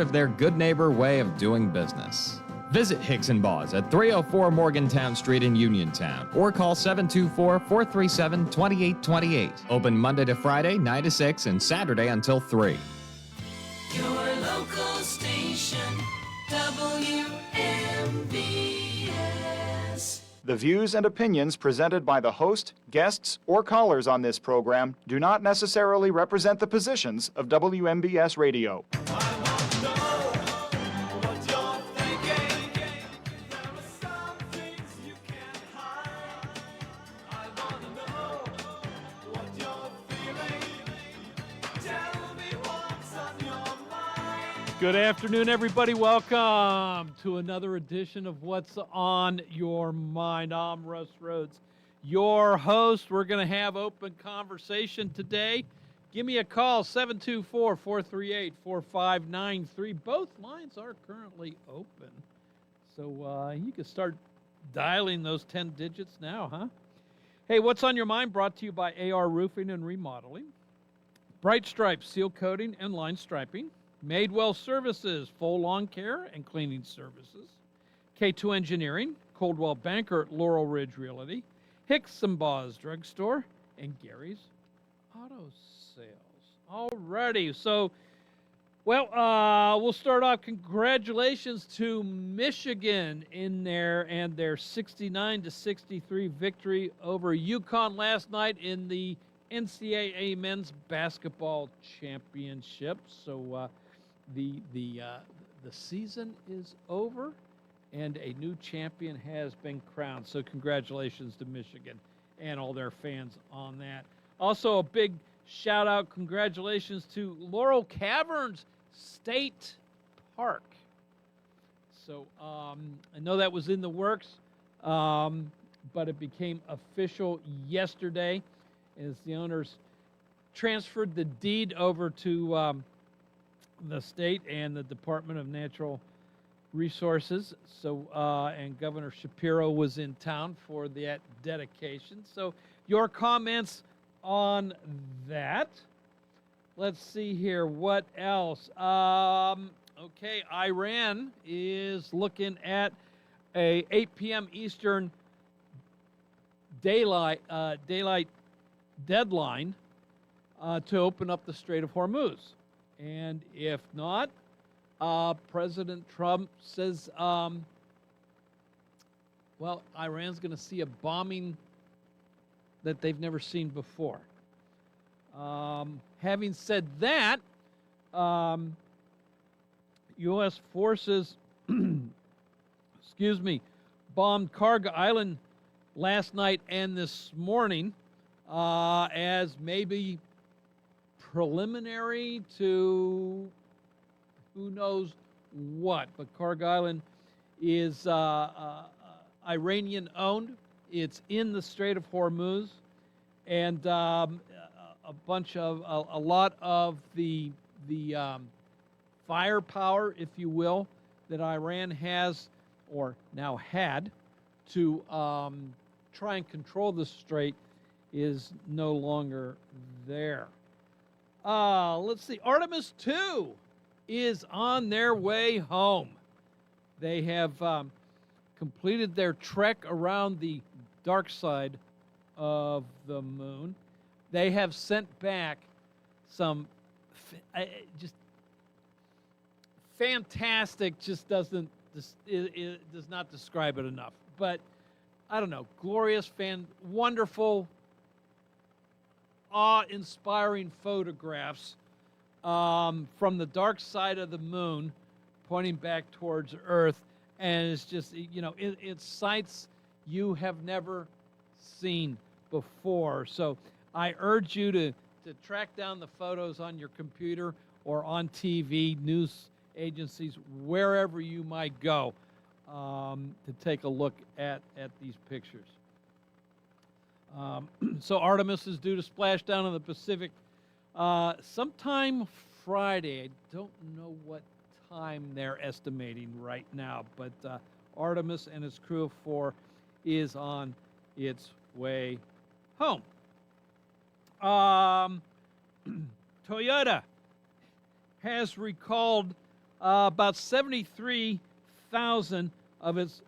of their good neighbor way of doing business. Visit Hicks & Boss at 304 Morgantown Street in Uniontown or call 724-437-2828. Open Monday to Friday, 9 to 6 and Saturday until 3. Your local station, WMVS. The views and opinions presented by the host, guests, or callers on this program do not necessarily represent the positions of WMBS Radio. Good afternoon, everybody. Welcome to another edition of What's on Your Mind. I'm Russ Rhodes, your host. We're going to have open conversation today. Give me a call, 724-438-4593. Both lines are currently open, so you can start dialing those 10 digits now, huh? Hey, What's on Your Mind brought to you by AR Roofing and Remodeling, Bright Stripes Seal Coating and Line Striping, Madewell Services, full lawn care and cleaning services, K2 Engineering, Coldwell Banker at Laurel Ridge Realty, Hicks & Boss Drugstore, and Gary's Auto Sales. Alrighty, so, we'll start off. Congratulations to Michigan in their 69-63 victory over UConn last night in the NCAA Men's Basketball Championship. So, the season is over, and a new champion has been crowned. So congratulations to Michigan and all their fans on that. Also, a big shout-out, congratulations to Laurel Caverns State Park. So I know that was in the works, but it became official yesterday as the owners transferred the deed over to the state and the Department of Natural Resources. So, and Governor Shapiro was in town for that dedication. So, your comments on that. Let's see here. What else? Okay, Iran is looking at a 8 p.m. Eastern daylight deadline to open up the Strait of Hormuz. And if not, President Trump says, Iran's going to see a bombing that they've never seen before. Having said that, U.S. forces, bombed Karga Island last night and this morning as maybe preliminary to who knows what. But Karga Island is Iranian owned. It's in the Strait of Hormuz, and a lot of the firepower, if you will, that Iran has or now had to try and control the strait is no longer there. Let's see. Artemis 2 is on their way home. They have completed their trek around the dark side of the moon. They have sent back some just fantastic, it does not describe it enough. But I don't know, glorious, wonderful, awe-inspiring photographs from the dark side of the moon pointing back towards Earth. And it's just, it's sights you have never seen before. So I urge you to track down the photos on your computer or on TV, news agencies, wherever you might go, to take a look at these pictures. So Artemis is due to splash down in the Pacific sometime Friday. I don't know what time they're estimating right now, but Artemis and its crew of 4 is on its way home. Toyota has recalled About 73,000 of its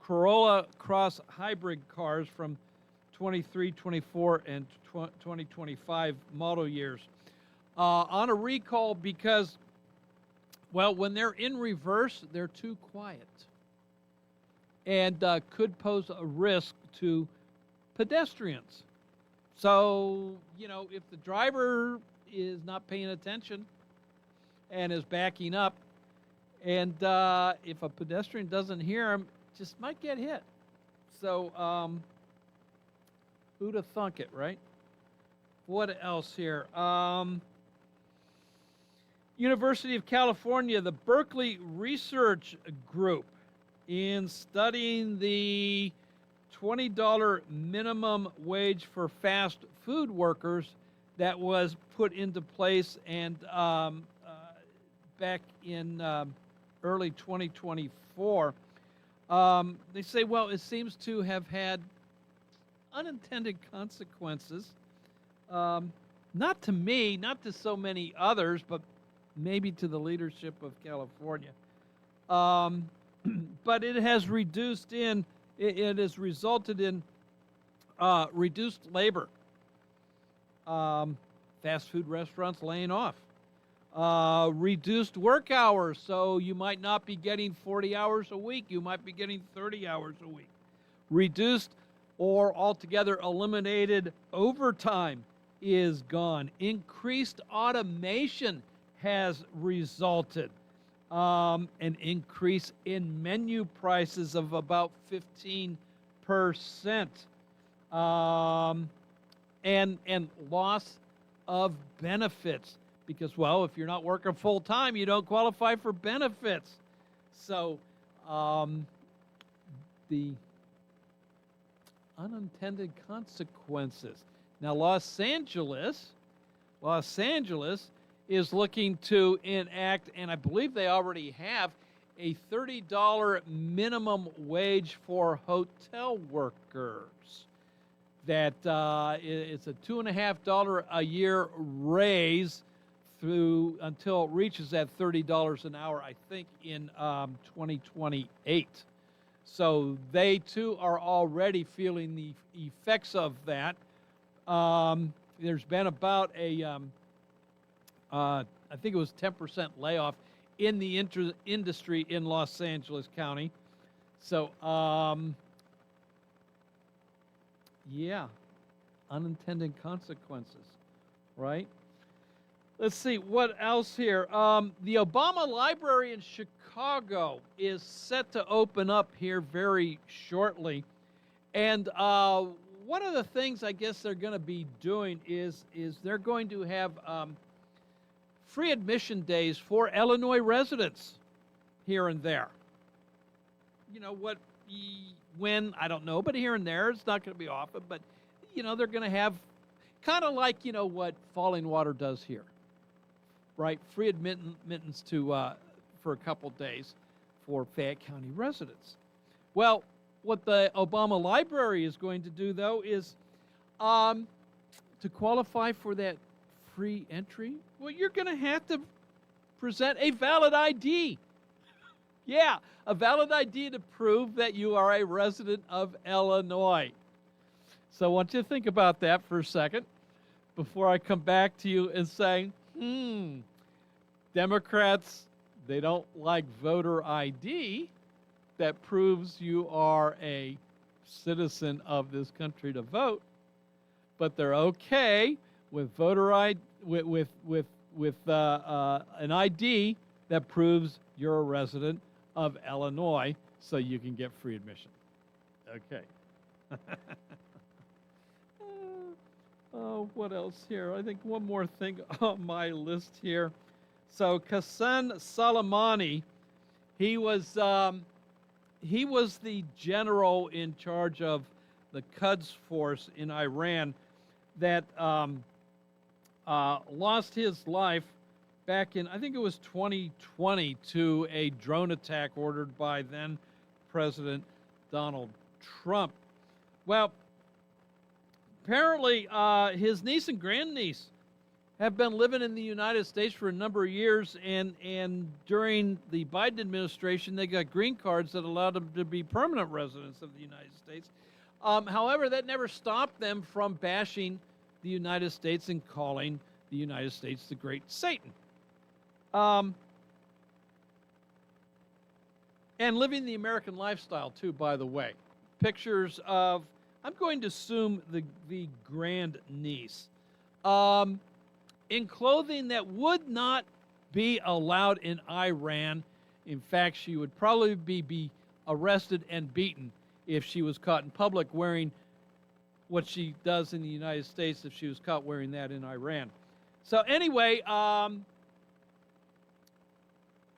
Corolla Cross hybrid cars from 23, 24, and 2025 model years on a recall because, well, when they're in reverse, they're too quiet and could pose a risk to pedestrians. So, you know, if the driver is not paying attention and is backing up, and if a pedestrian doesn't hear him, just might get hit. So, who'd have thunk it, right? What else here? University of California, the Berkeley Research Group, in studying the $20 minimum wage for fast food workers that was put into place and back in early 2024. They say, well, it seems to have had unintended consequences. Not to me, not to so many others, but maybe to the leadership of California. But it has it has resulted in reduced labor. Fast food restaurants laying off. Reduced work hours, so you might not be getting 40 hours a week. You might be getting 30 hours a week. Reduced or altogether eliminated overtime is gone. Increased automation has resulted. An increase in menu prices of about 15%. And loss of benefits. Because, well, if you're not working full time, you don't qualify for benefits. So, the unintended consequences. Now, Los Angeles is looking to enact, and I believe they already have, a $30 minimum wage for hotel workers. That it's a $2.50 a year raise through until it reaches that $30 an hour, I think, in 2028. So they too are already feeling the effects of that. There's been about a I think it was 10% layoff in the industry in Los Angeles County. So, yeah, unintended consequences, right? Let's see, what else here? The Obama Library in Chicago is set to open up here very shortly. And one of the things I guess they're going to be doing is they're going to have free admission days for Illinois residents here and there. You know, when, I don't know, but here and there, it's not going to be often, but, you know, they're going to have kind of like, you know, what Falling Water does here, right? Free admittance to, for a couple days for Fayette County residents. Well, what the Obama Library is going to do, though, is to qualify for that free entry, well, you're going to have to present a valid ID. Yeah, a valid ID to prove that you are a resident of Illinois. So I want you to think about that for a second before I come back to you and say, Democrats, they don't like voter ID that proves you are a citizen of this country to vote, but they're okay with voter ID, with an ID that proves you're a resident of Illinois, so you can get free admission. Okay. Oh, what else here? I think one more thing on my list here. So Qasem Soleimani, he was the general in charge of the Quds force in Iran that lost his life back in, I think it was 2020, to a drone attack ordered by then President Donald Trump. Well, apparently his niece and grandniece have been living in the United States for a number of years, and during the Biden administration, they got green cards that allowed them to be permanent residents of the United States. However, that never stopped them from bashing the United States and calling the United States the Great Satan. And living the American lifestyle, too, by the way. Pictures of, I'm going to assume the grand niece, in clothing that would not be allowed in Iran. In fact, she would probably be arrested and beaten if she was caught in public wearing what she does in the United States, if she was caught wearing that in Iran. So anyway,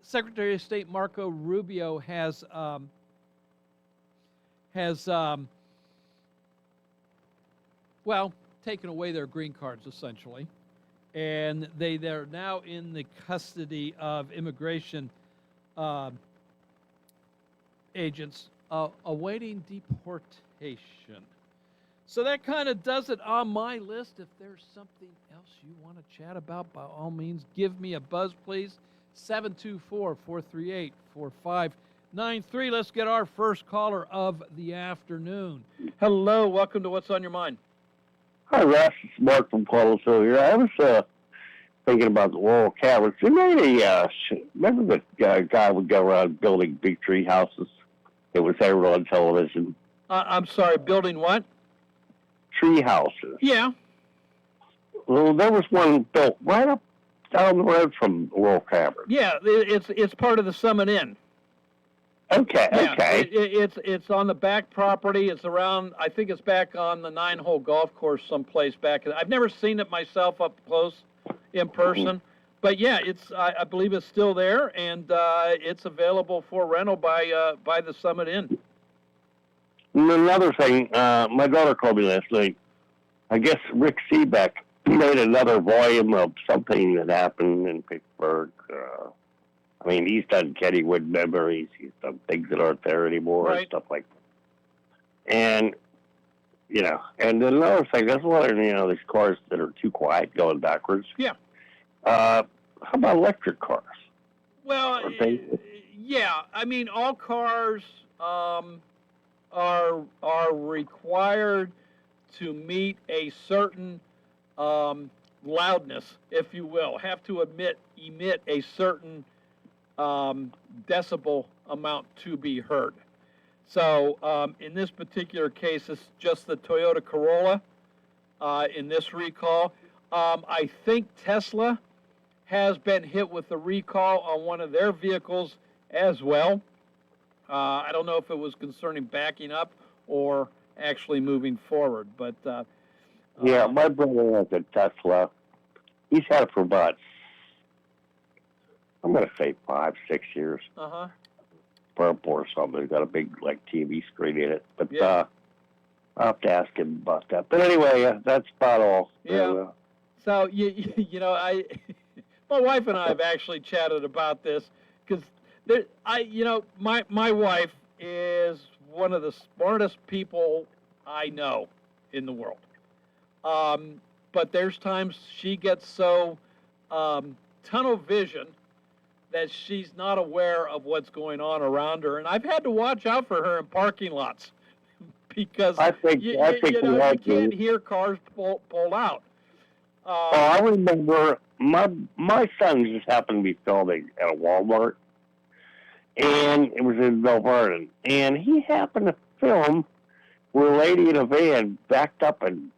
Secretary of State Marco Rubio has taken away their green cards, essentially. And they're now in the custody of immigration agents awaiting deportation. So that kind of does it on my list. If there's something else you want to chat about, by all means, give me a buzz, please. 724-438-4593. Let's get our first caller of the afternoon. Hello, welcome to What's on Your Mind. Hi, Russ. It's Mark from Collinsville here. I was thinking about the Laurel Caverns. They made remember the guy would go around building big tree houses? It was ever on television. I'm sorry, building what? Tree houses. Yeah. Well, there was one built right up down the road from Laurel Caverns. Yeah, it's part of the Summit Inn. Okay, Yeah, okay. It's on the back property. It's around, I think it's back on the 9-hole golf course someplace back. I've never seen it myself up close in person. But yeah, I believe it's still there, and it's available for rental by the Summit Inn. And another thing, my daughter called me last night. I guess Rick Seebeck made another volume of something that happened in Pittsburgh. I mean, he's done Kennywood Memories. He's done things that aren't there anymore and stuff like that. And, and another thing, there's a lot of, these cars that are too quiet going backwards. Yeah. How about electric cars? Well, yeah. I mean, all cars are required to meet a certain loudness, if you will, have to emit a certain decibel amount to be heard. So in this particular case, it's just the Toyota Corolla in this recall. I think Tesla has been hit with a recall on one of their vehicles as well. I don't know if it was concerning backing up or actually moving forward, but yeah, my brother has a Tesla. He's had it for about, I'm going to say 5-6 years. Purple or something. He's got a big TV screen in it. But I'll have to ask him about that. But anyway, that's about all. Yeah. So my wife and I have actually chatted about this because my wife is one of the smartest people I know in the world. But there's times she gets so tunnel vision that she's not aware of what's going on around her, and I've had to watch out for her in parking lots because you can't hear cars pull out. I remember my son just happened to be filming at a Walmart, and it was in Bell Vernon, and he happened to film where a lady in a van backed up and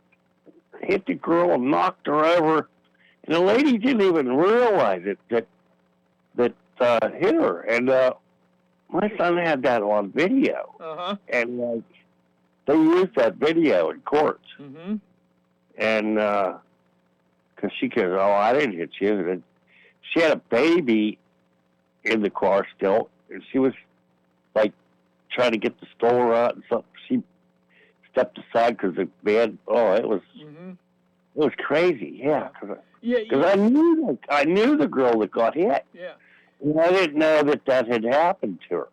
hit the girl and knocked her over, and the lady didn't even realize it that hit her, and my son had that on video, and they used that video in court, and because she goes, "Oh, I didn't hit you," and she had a baby in the car still, and she was trying to get the stroller out, and so she stepped aside because the man. Oh, it was crazy. Yeah, because I knew the girl that got hit. Yeah. And I didn't know that had happened to her.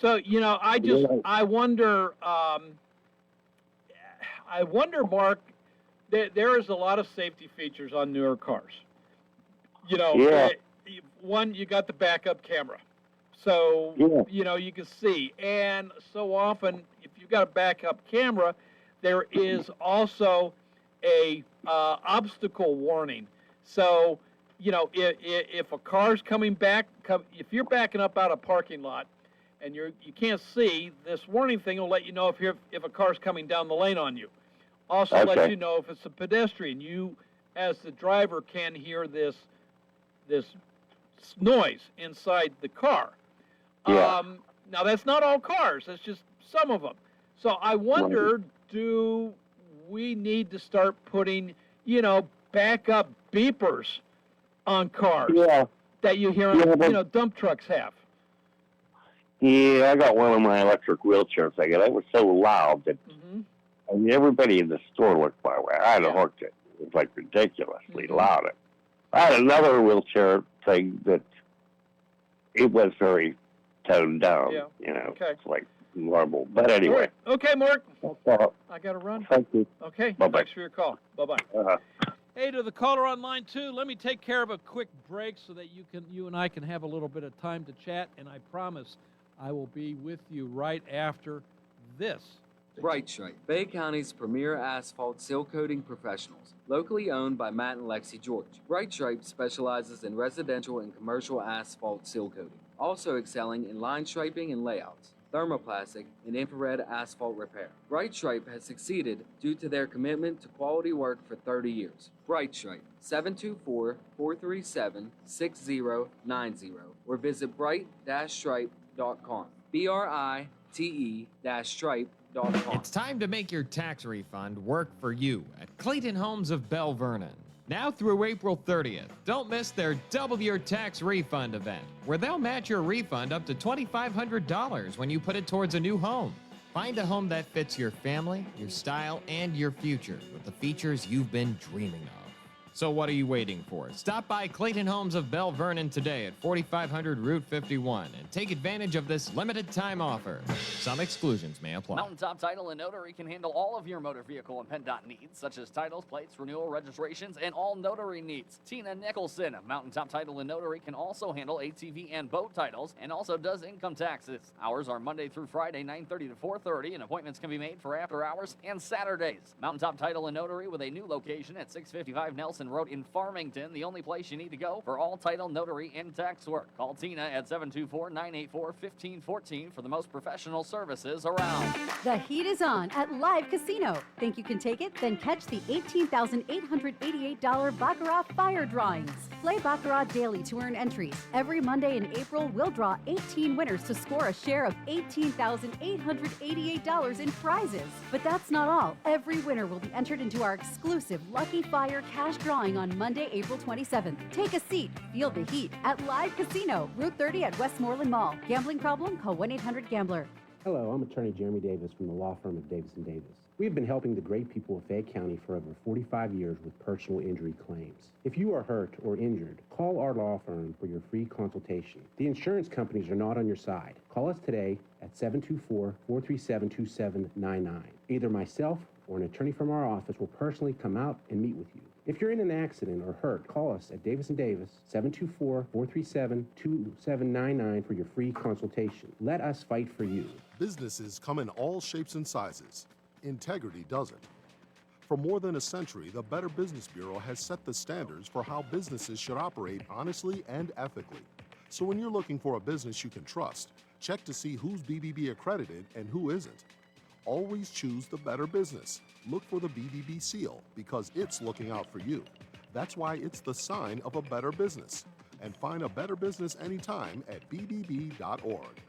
So I wonder. I wonder, Mark. There is a lot of safety features on newer cars. Yeah. One, you got the backup camera. So, Yeah. you can see. And so often, if you've got a backup camera, there is also a obstacle warning. So, if a car's coming back, if you're backing up out of a parking lot and you can't see, this warning thing will let you know if a car's coming down the lane on you. Also lets you know if it's a pedestrian. You, as the driver, can hear this noise inside the car. Yeah. Now, that's not all cars. That's just some of them. So I wonder, do we need to start putting, backup beepers on cars that you hear, dump trucks have? Yeah, I got one of my electric wheelchairs. It was so loud that everybody in the store looked my way. I had to hook it. It was like ridiculously loud. I had another wheelchair thing that it was very toned down. Yeah. Okay. It's like normal. But anyway. Okay, Mark. I got to run. Thank you. Okay. Bye-bye. Thanks for your call. Bye-bye. Hey, to the caller on line 2, let me take care of a quick break so that you and I can have a little bit of time to chat, and I promise I will be with you right after this. Bright Stripe, Bay County's premier asphalt seal coating professionals, locally owned by Matt and Lexi George. Bright Stripe specializes in residential and commercial asphalt seal coating, also excelling in line striping and layouts, thermoplastic, and infrared asphalt repair. Bright Stripe has succeeded due to their commitment to quality work for 30 years. Bright Stripe, 724-437-6090, or visit bright-stripe.com. BRITE-stripe.com. It's time to make your tax refund work for you at Clayton Homes of Bell Vernon. Now through April 30th, don't miss their Double Your Tax Refund event, where they'll match your refund up to $2,500 when you put it towards a new home. Find a home that fits your family, your style, and your future with the features you've been dreaming of. So what are you waiting for? Stop by Clayton Homes of Bell Vernon today at 4500 Route 51 and take advantage of this limited time offer. Some exclusions may apply. Mountaintop Title and Notary can handle all of your motor vehicle and PennDOT needs, such as titles, plates, renewal, registrations, and all notary needs. Tina Nicholson of Mountaintop Title and Notary can also handle ATV and boat titles and also does income taxes. Hours are Monday through Friday, 9:30 to 4:30, and appointments can be made for after hours and Saturdays. Mountaintop Title and Notary with a new location at 655 Nelson Road in Farmington, the only place you need to go for all title, notary, and tax work. Call Tina at 724-984-1514 for the most professional services around. The heat is on at Live Casino. Think you can take it? Then catch the $18,888 Baccarat Fire Drawings. Play Baccarat daily to earn entries. Every Monday in April, we'll draw 18 winners to score a share of $18,888 in prizes. But that's not all. Every winner will be entered into our exclusive Lucky Fire cash drawing on Monday, April 27th. Take a seat. Feel the heat at Live Casino, Route 30 at Westmoreland Mall. Gambling problem? Call 1-800-GAMBLER. Hello, I'm attorney Jeremy Davis from the law firm of Davis & Davis. We've been helping the great people of Fayette County for over 45 years with personal injury claims. If you are hurt or injured, call our law firm for your free consultation. The insurance companies are not on your side. Call us today at 724-437-2799. Either myself or an attorney from our office will personally come out and meet with you. If you're in an accident or hurt, call us at Davis & Davis, 724-437-2799 for your free consultation. Let us fight for you. Businesses come in all shapes and sizes. Integrity doesn't. For more than a century, the Better Business Bureau has set the standards for how businesses should operate honestly and ethically. So when you're looking for a business you can trust, check to see who's BBB accredited and who isn't. Always choose the Better Business. Look for the BBB seal because it's looking out for you. That's why it's the sign of a better business. And find a better business anytime at bbb.org.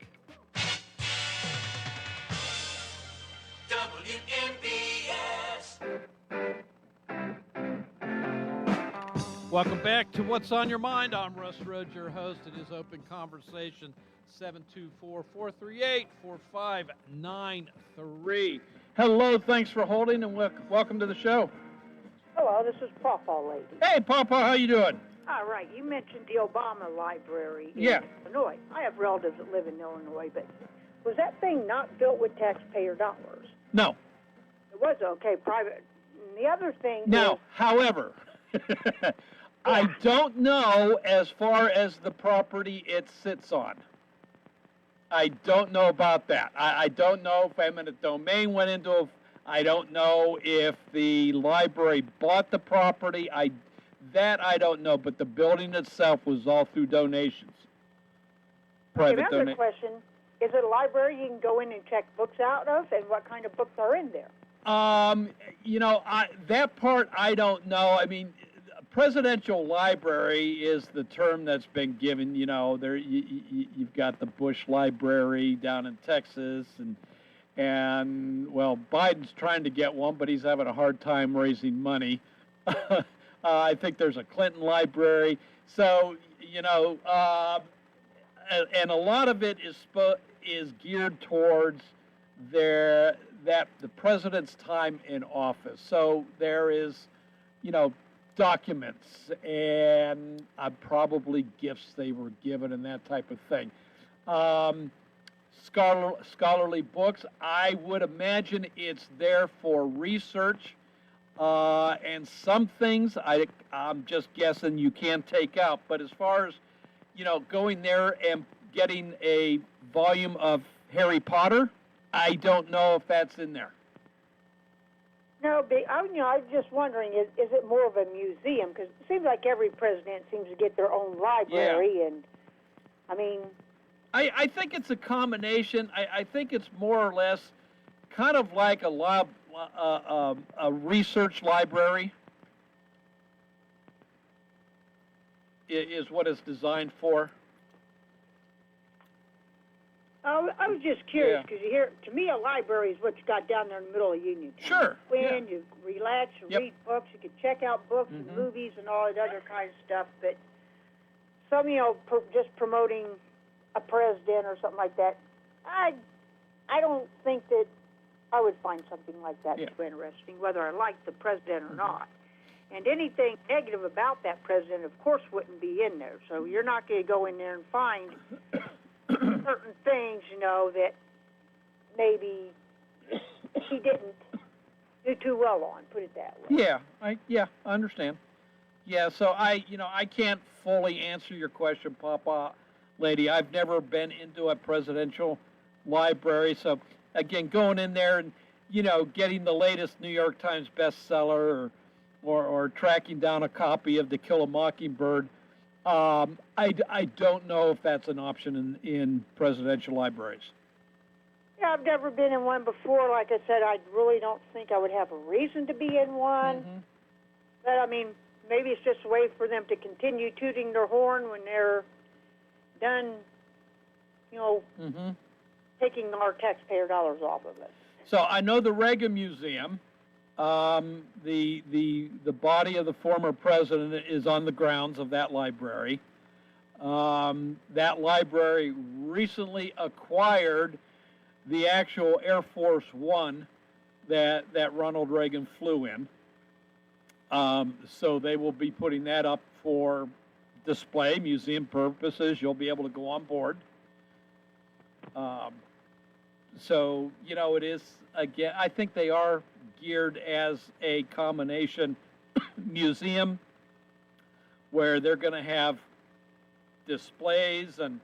Welcome back to What's on Your Mind. I'm Russ Rhodes, your host. It is Open Conversation, 724-438-4593. Hello, thanks for holding, and welcome to the show. Hello, this is Pawpaw Lady. Hey, Pawpaw, how you doing? All right, you mentioned the Obama Library in Yeah. Illinois. I have relatives that live in Illinois, but was that thing not built with taxpayer dollars? No. It was, okay, private. And the other thing Now, is, however, I don't know as far as the property it sits on. I don't know about that. I don't know if eminent domain went into I don't know if the library bought the property. That I don't know, but the building itself was all through donations. Private Another question, is it a library you can go in and check books out of, and what kind of books are in there? That part I don't know. I mean, presidential library is the term that's been given. There you've got the Bush Library down in Texas, and well, Biden's trying to get one, but he's having a hard time raising money. I think there's a Clinton library. So, and a lot of it is geared towards the president's time in office. So there is, documents and probably gifts they were given and that type of thing. Scholarly books, I would imagine it's there for research. And some things I'm just guessing you can't take out. But as far as, going there and getting a volume of Harry Potter, I don't know if that's in there. No, I was just wondering, is it more of a museum? Because it seems like every president seems to get their own library, and I mean... I think it's a combination. I think it's more or less kind of like a research library is what it's designed for. I was just curious because to me, a library is what you got down there in the middle of Union Town. Sure. When you relax, you read books, you can check out books and movies and all that other kind of stuff. But some, just promoting a president or something like that, I don't think that I would find something like that too interesting, whether I like the president or not. And anything negative about that president, of course, wouldn't be in there. So you're not going to go in there and find certain things, that maybe he didn't do too well on, put it that way. I understand. Yeah, so I can't fully answer your question, Papa Lady. I've never been into a presidential library, so again, going in there and, getting the latest New York Times bestseller or tracking down a copy of To Kill a Mockingbird, I don't know if that's an option in presidential libraries. Yeah, I've never been in one before. Like I said, I really don't think I would have a reason to be in one. But, I mean, maybe it's just a way for them to continue tooting their horn when they're done, taking our taxpayer dollars off of it. So I know the Reagan Museum, the body of the former president is on the grounds of that library. That library recently acquired the actual Air Force One that Ronald Reagan flew in. So they will be putting that up for display, museum purposes. You'll be able to go on board. So, it is, again, I think they are geared as a combination museum where they're going to have displays and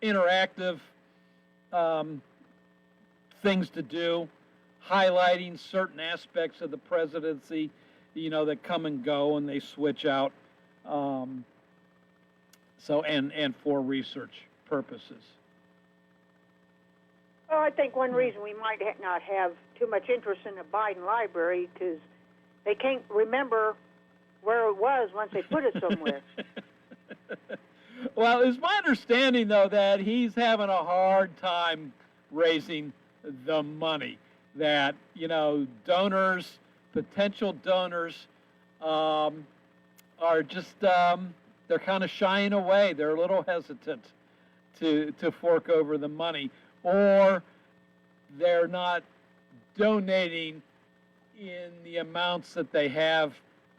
interactive things to do, highlighting certain aspects of the presidency, that come and go and they switch out. And for research purposes. Well, I think one reason we might not have too much interest in the Biden library because they can't remember where it was once they put it somewhere. Well, it's my understanding, though, that he's having a hard time raising the money. That, donors, potential donors, are just... they're kind of shying away. They're a little hesitant to fork over the money, or they're not donating in the amounts that they have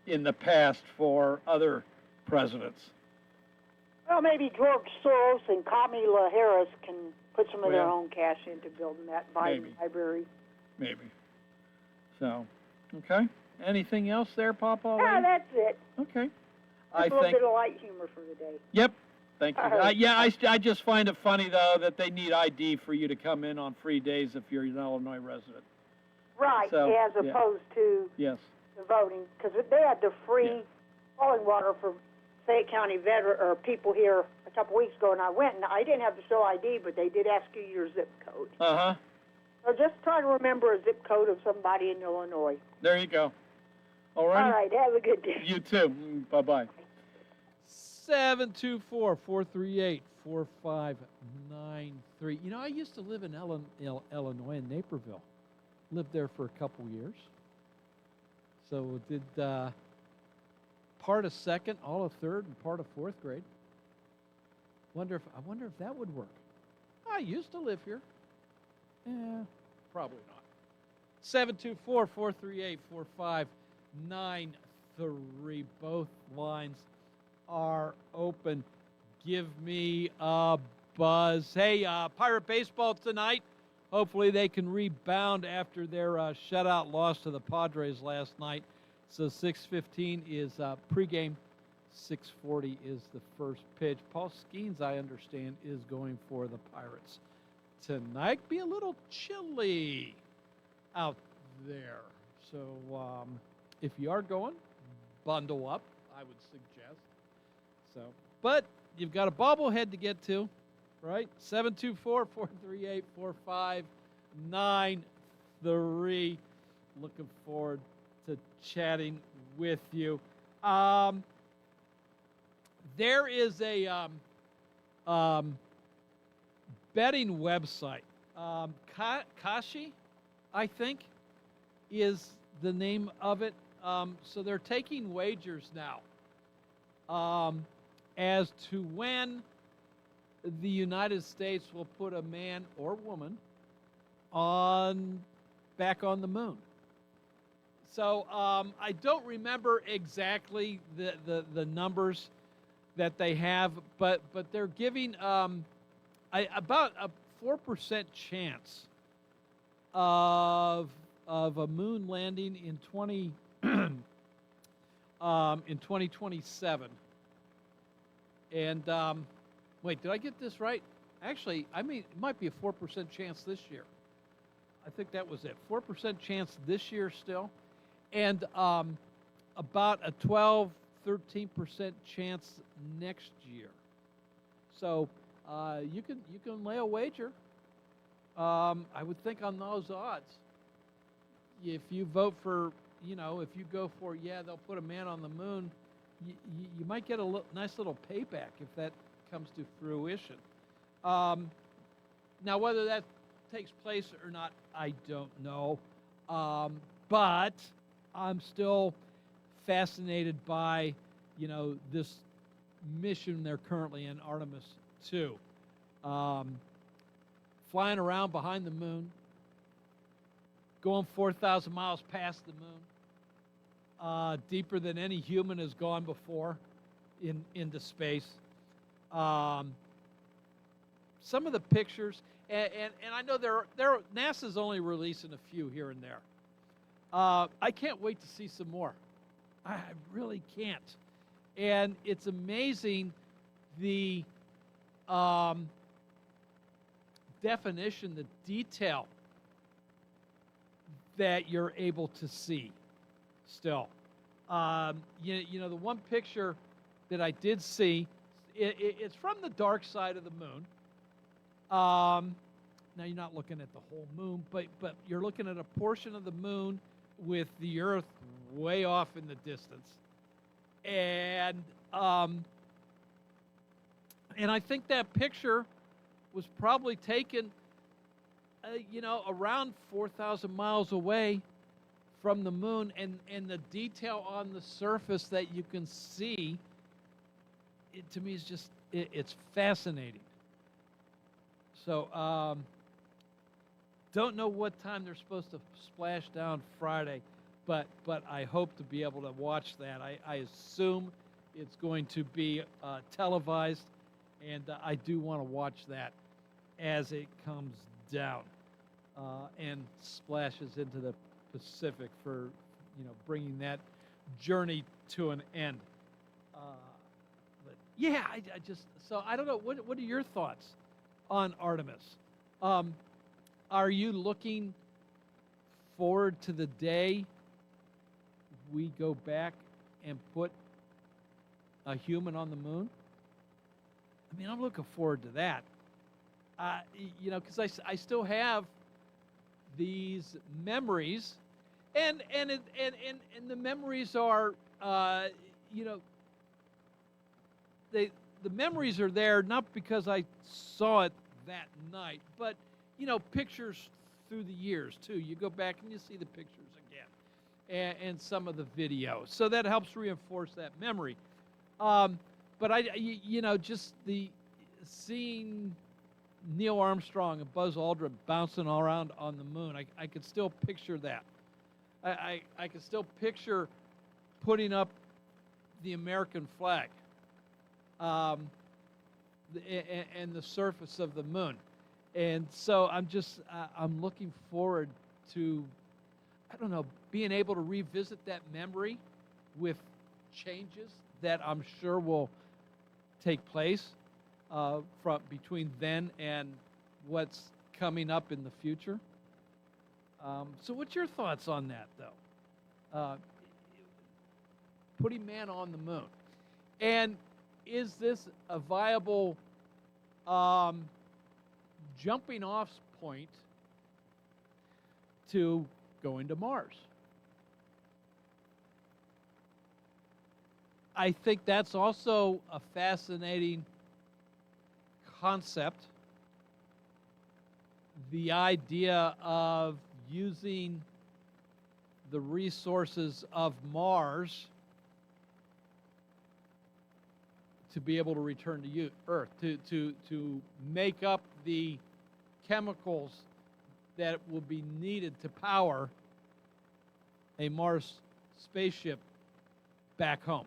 in the past for other presidents. Well, maybe George Soros and Kamala Harris can put some of their own cash into building that Biden library. Maybe. So, Okay. Anything else there, Papa? Yeah, that's it. Okay. Just a little think. bit of light humor for the day. Yep. Thank you. All right. I just find it funny though that they need ID for you to come in on free days if you're an Illinois resident. Right, So, as yeah. opposed to Yes. the voting, because they had the free Yeah. falling water for Fayette County veteran or people here a couple weeks ago, and I went, and I didn't have to show ID, but they did ask you your zip code. Uh-huh. So just try to remember a zip code of somebody in Illinois. There you go. All right. All right, have a good day. You too. Bye-bye. 724-438-4593. You know, I used to live in Illinois, in Naperville. Lived there for a couple years. So did part of second, all of third, and part of fourth grade. I wonder if that would work. I used to live here. Yeah, probably not. 724-438-4593. Both lines are open. Give me a buzz. Hey, Pirate baseball tonight. Hopefully they can rebound after their shutout loss to the Padres last night. So 6:15 is pregame. 6:40 is the first pitch. Paul Skeens, I understand, is going for the Pirates tonight. Be a little chilly out there. So if you are going, bundle up, I would suggest. So, but you've got a bobblehead to get to, right? 724-438-4593. Looking forward to chatting with you. There is a betting website. Kashi, I think, is the name of it. So they're taking wagers now as to when the United States will put a man or woman back on the moon. So I don't remember exactly the numbers that they have, but they're giving about a 4% chance of a moon landing in 2027. And wait, did I get this right? Actually, I mean, it might be a 4% chance this year. I think that was it. 4% chance this year still, and about a 12-13% chance next year. So you can lay a wager. I would think on those odds. If you vote for, if you go for, they'll put a man on the moon, you might get a nice little payback if that comes to fruition. Now, whether that takes place or not, I don't know. But I'm still fascinated by, this mission they're currently in, Artemis 2. Flying around behind the moon, going 4,000 miles past the moon, deeper than any human has gone before into space. Some of the pictures, and I know NASA's only releasing a few here and there. I can't wait to see some more. I really can't. And it's amazing the definition, the detail that you're able to see still. The one picture that I did see, it's from the dark side of the moon. Now you're not looking at the whole moon, but you're looking at a portion of the moon with the Earth way off in the distance. And I think that picture was probably taken, around 4,000 miles away from the moon, and the detail on the surface that you can see, to me is just, it's fascinating. So, don't know what time they're supposed to splash down Friday, but I hope to be able to watch that. I assume it's going to be televised, and I do want to watch that as it comes down and splashes into the Pacific for bringing that journey to an end. But yeah, I just, so I don't know. What are your thoughts on Artemis? Are you looking forward to the day we go back and put a human on the moon? I mean, I'm looking forward to that. Because I still have these memories, and the memories are, the memories are there not because I saw it that night, but pictures through the years too. You go back and you see the pictures again, and some of the video, so that helps reinforce that memory. But just the seeing Neil Armstrong and Buzz Aldrin bouncing all around on the moon, I could still picture that. I could still picture putting up the American flag and the surface of the moon. And so I'm looking forward to, I don't know, being able to revisit that memory with changes that I'm sure will take place from between then and what's coming up in the future. So what's your thoughts on that, though? Putting man on the moon. And is this a viable jumping off point to going to Mars? I think that's also a fascinating concept. The idea of using the resources of Mars to be able to return to Earth, to make up the chemicals that will be needed to power a Mars spaceship back home.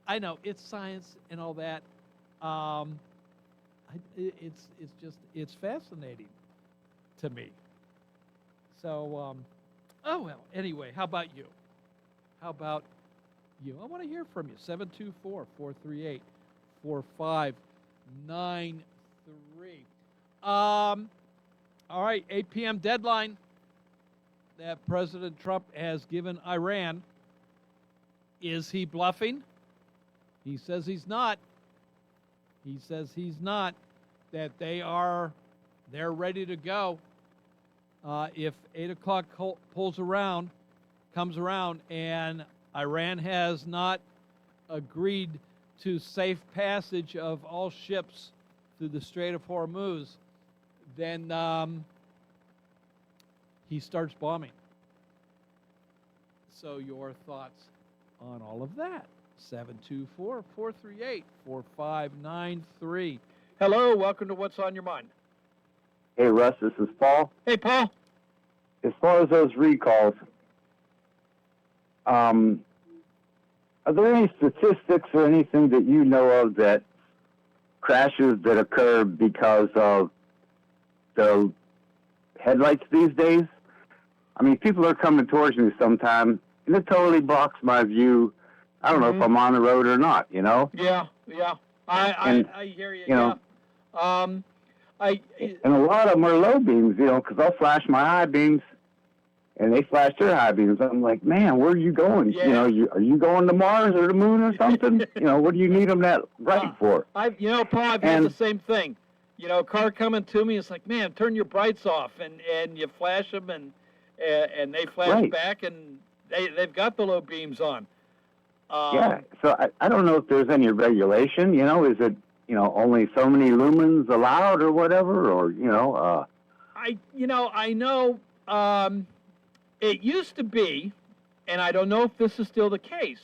I know it's science and all that. It's fascinating to me. So, oh well. Anyway, how about you? How about you? I want to hear from you. 724-438-4593. All right, 8 p.m. deadline that President Trump has given Iran. Is he bluffing? He says he's not. He says he's not. That they're ready to go. If 8 o'clock comes around, and Iran has not agreed to safe passage of all ships through the Strait of Hormuz, then he starts bombing. So your thoughts on all of that? 724-438-4593. Hello, welcome to What's on Your Mind. Hey, Russ, this is Paul. Hey, Paul. As far as those recalls, are there any statistics or anything that you know of that crashes that occur because of the headlights these days? I mean, people are coming towards me sometime, and it totally blocks my view. I don't know if I'm on the road or not, you know? Yeah. I hear you. You know, and a lot of them are low beams, you know, because I'll flash my high beams, and they flash their high beams. I'm like, man, where are you going? Yeah. You know, are you going to Mars or the moon or something? You know, what do you need them that bright for? Paul, I've had the same thing. You know, a car coming to me, it's like, man, turn your brights off, and you flash them, and they flash back, and they've got the low beams on. Yeah, so I don't know if there's any regulation, you know, is it, you know, only so many lumens allowed or whatever, or, you know, I know it used to be, and I don't know if this is still the case,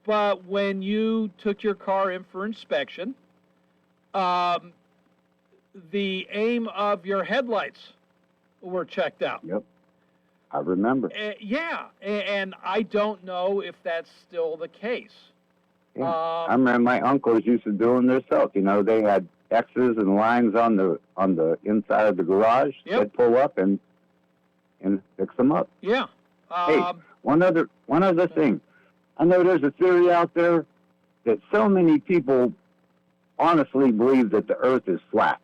but when you took your car in for inspection, the aim of your headlights were checked out. Yep. I remember. Yeah, and I don't know if that's still the case. Yeah. I remember my uncles used to do them themselves. You know, they had X's and lines on the inside of the garage. Yep. They'd pull up and and fix them up. Yeah. Hey, one other thing. I know there's a theory out there that so many people honestly believe that the Earth is flat.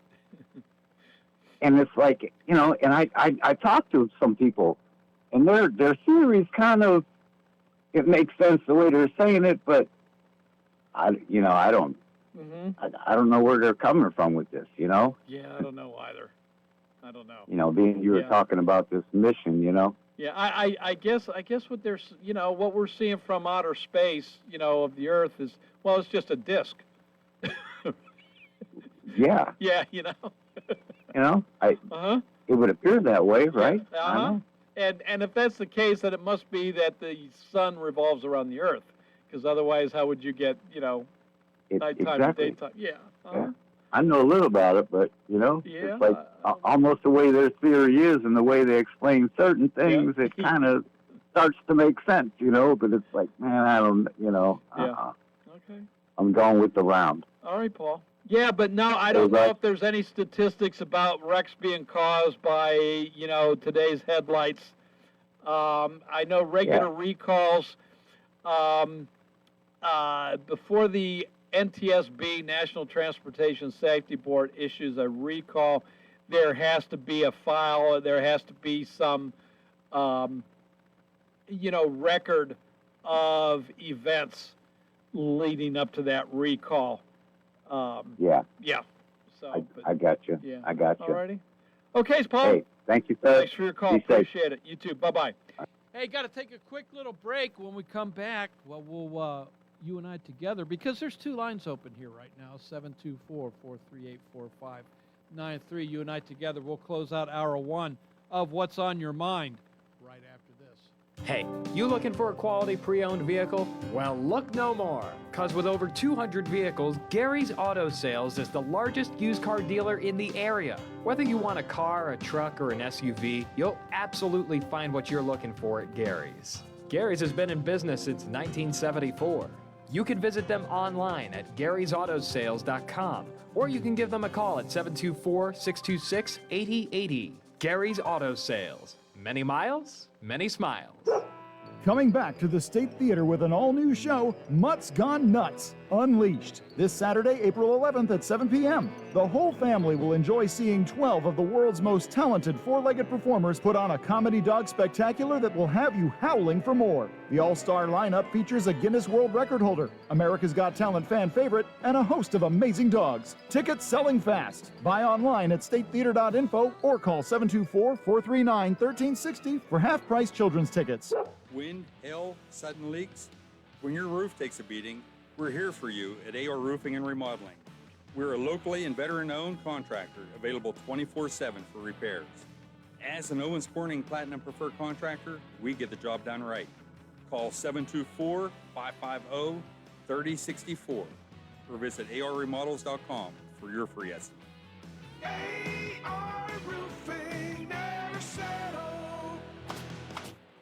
And it's like, you know, and I talked to some people, and their theories kind of, it makes sense the way they're saying it, but I don't know where they're coming from with this, you know? Yeah, I don't know either. I don't know. You know, being you were talking about this mission, you know? Yeah, I guess what there's, you know, what we're seeing from outer space, you know, of the Earth is, well, it's just a disk. Yeah. Yeah, you know. You know, it would appear that way, right? And if that's the case, then it must be that the sun revolves around the Earth, because otherwise, how would you get, you know, nighttime and daytime? Yeah. Yeah. I know a little about it, but, you know, Yeah. it's like almost the way their theory is and the way they explain certain things, it kind of starts to make sense, you know, but it's like, man, I don't, you know, Okay. I'm going with the round. All right, Paul. Yeah, but no, I don't know if there's any statistics about wrecks being caused by, you know, today's headlights. I know regular recalls before the NTSB, National Transportation Safety Board, issues a recall, there has to be a file, there has to be some, you know, record of events leading up to that recall. Yeah. So, I got you. Yeah. I got you. All righty. Okay, Paul. Hey, thank you, sir. Thanks for your call. Be safe. Appreciate it. You too. Bye-bye. Hey, got to take a quick little break. When we come back, well, we'll you and I together, because there's two lines open here right now, 724-438-4593. You and I together, we'll close out hour one of What's on Your Mind right after this. Hey, you looking for a quality pre-owned vehicle? Well, look no more, because with over 200 vehicles, Gary's Auto Sales is the largest used car dealer in the area. Whether you want a car, a truck, or an SUV, you'll absolutely find what you're looking for at Gary's. Gary's has been in business since 1974. You can visit them online at Gary'sAutoSales.com, or you can give them a call at 724-626-8080. Gary's Auto Sales. Many miles, many smiles. Coming back to the State Theater with an all-new show, Mutt's Gone Nuts, Unleashed, this Saturday, April 11th at 7 p.m. The whole family will enjoy seeing 12 of the world's most talented four-legged performers put on a comedy dog spectacular that will have you howling for more. The all-star lineup features a Guinness World Record holder, America's Got Talent fan favorite, and a host of amazing dogs. Tickets selling fast. Buy online at statetheater.info or call 724-439-1360 for half-price children's tickets. Wind, hail, sudden leaks. When your roof takes a beating, we're here for you at AR Roofing and Remodeling. We're a locally and veteran-owned contractor available 24/7 for repairs. As an Owens Corning Platinum Preferred Contractor, we get the job done right. Call 724-550-3064 or visit arremodels.com for your free estimate. AR Roofing, never settle.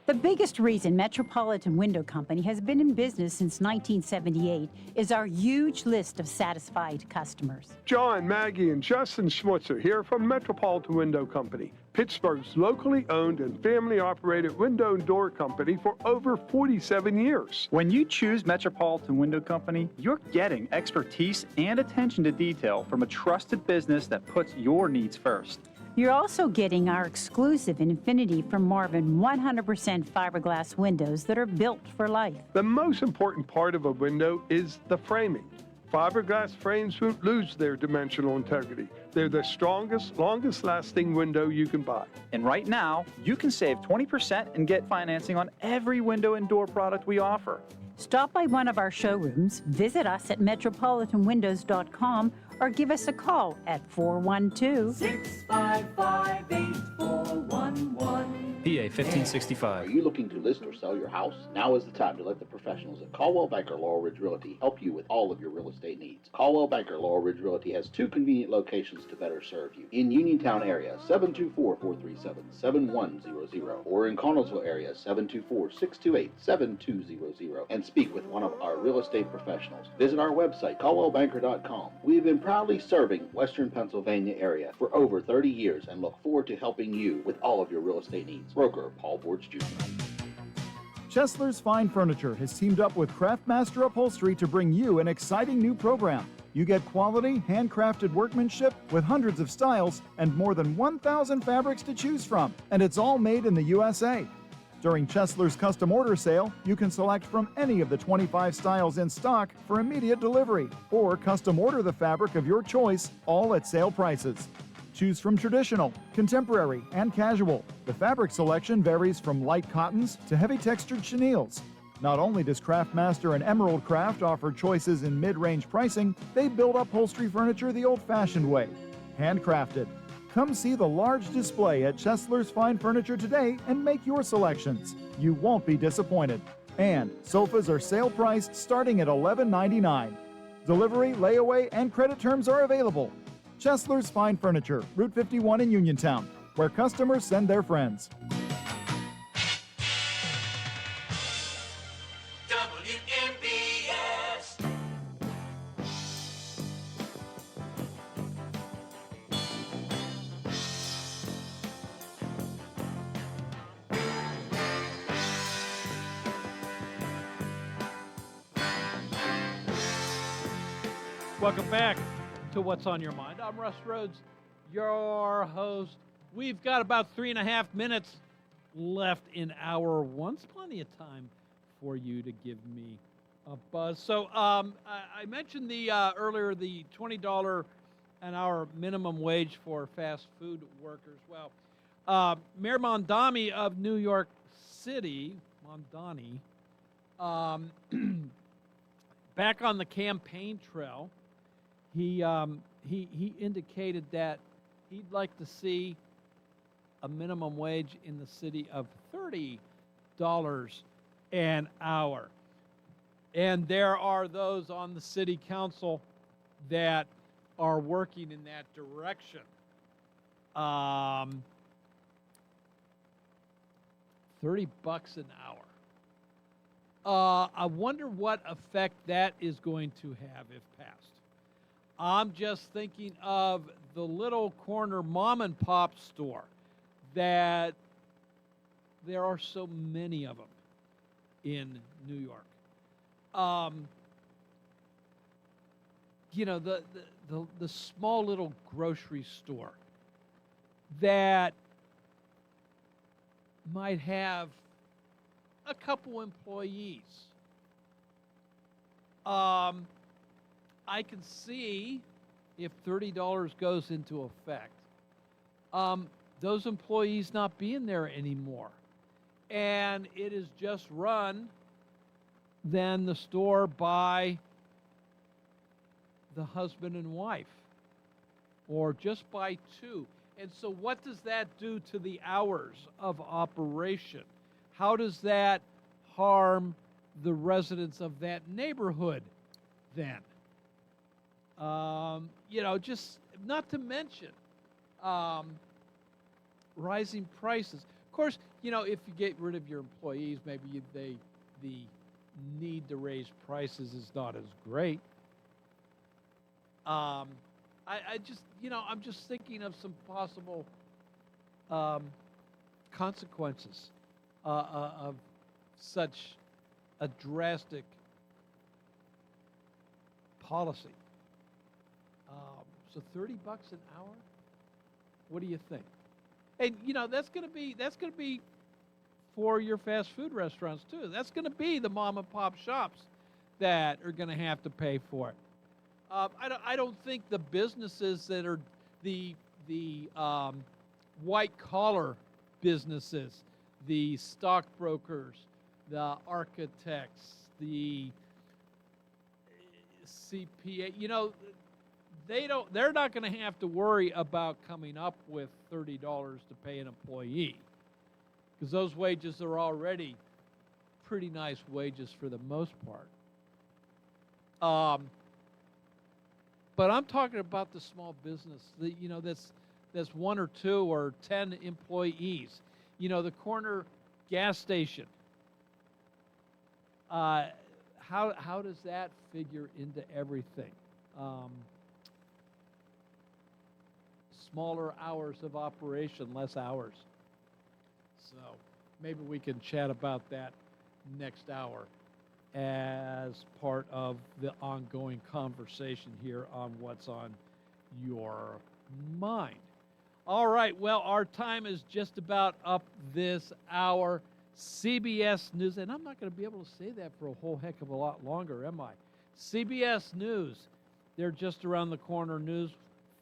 The biggest reason Metropolitan Window Company has been in business since 1978 is our huge list of satisfied customers. John, Maggie, and Justin Schmutzer here from Metropolitan Window Company, Pittsburgh's locally owned and family-operated window and door company for over 47 years. When you choose Metropolitan Window Company, you're getting expertise and attention to detail from a trusted business that puts your needs first. You're also getting our exclusive Infinity from Marvin 100% fiberglass windows that are built for life. The most important part of a window is the framing. Fiberglass frames won't lose their dimensional integrity. They're the strongest, longest-lasting window you can buy. And right now, you can save 20% and get financing on every window and door product we offer. Stop by one of our showrooms, visit us at metropolitanwindows.com, or give us a call at 412-655-8411. PA 1565. Are you looking to list or sell your house? Now is the time to let the professionals at Caldwell Banker Laurel Ridge Realty help you with all of your real estate needs. Caldwell Banker Laurel Ridge Realty has two convenient locations to better serve you. In Uniontown area, 724-437-7100, or in Connellsville area, 724-628-7200, and speak with one of our real estate professionals. Visit our website, caldwellbanker.com. We have been proudly serving Western Pennsylvania area for over 30 years and look forward to helping you with all of your real estate needs. Broker Paul Borge Jr. Chesler's Fine Furniture has teamed up with Craftmaster Upholstery to bring you an exciting new program. You get quality, handcrafted workmanship with hundreds of styles and more than 1,000 fabrics to choose from. And it's all made in the USA. During Chesler's custom order sale, you can select from any of the 25 styles in stock for immediate delivery, or custom order the fabric of your choice, all at sale prices. Choose from traditional, contemporary, and casual. The fabric selection varies from light cottons to heavy textured chenilles. Not only does Craftmaster and Emerald Craft offer choices in mid-range pricing, they build upholstery furniture the old-fashioned way, handcrafted. Come see the large display at Chesler's Fine Furniture today and make your selections. You won't be disappointed. And sofas are sale priced starting at $11.99. Delivery, layaway, and credit terms are available. Chesler's Fine Furniture, Route 51 in Uniontown, where customers send their friends. Welcome back to What's on Your Mind. I'm Russ Rhodes, your host. We've got about 3.5 minutes left in our once plenty of time for you to give me a buzz. So I mentioned the earlier the $20 an hour minimum wage for fast food workers. Well, Mayor Mondani of New York City, back on the campaign trail, he indicated that he'd like to see a minimum wage in the city of $30 an hour. And there are those on the city council that are working in that direction. $30 an hour. I wonder what effect that is going to have if passed. I'm just thinking of the little corner mom and pop store that there are so many of them in New York. You know, the small little grocery store that might have a couple employees. I can see if $30 goes into effect, those employees not being there anymore. And it is just run, then the store by the husband and wife, or just by two. And so what does that do to the hours of operation? How does that harm the residents of that neighborhood then? You know, just not to mention rising prices. Of course, you know, if you get rid of your employees, maybe the need to raise prices is not as great. I just, you know, I'm just thinking of some possible consequences of such a drastic policy. So $30 an hour? What do you think? And you know, that's going to be for your fast food restaurants too. That's going to be the mom and pop shops that are going to have to pay for it. I don't think the businesses that are the white collar businesses, the stockbrokers, the architects, the CPA, you know, they're not going to have to worry about coming up with $30 to pay an employee, because those wages are already pretty nice wages for the most part. But I'm talking about the small business, you know, that's 1 or 2 or 10 employees. You know, the corner gas station. How does that figure into everything? Smaller hours of operation, less hours. So maybe we can chat about that next hour as part of the ongoing conversation here on What's on Your Mind. All right, well, our time is just about up this hour. CBS News, and I'm not going to be able to say that for a whole heck of a lot longer, am I? CBS News, they're just around the corner, news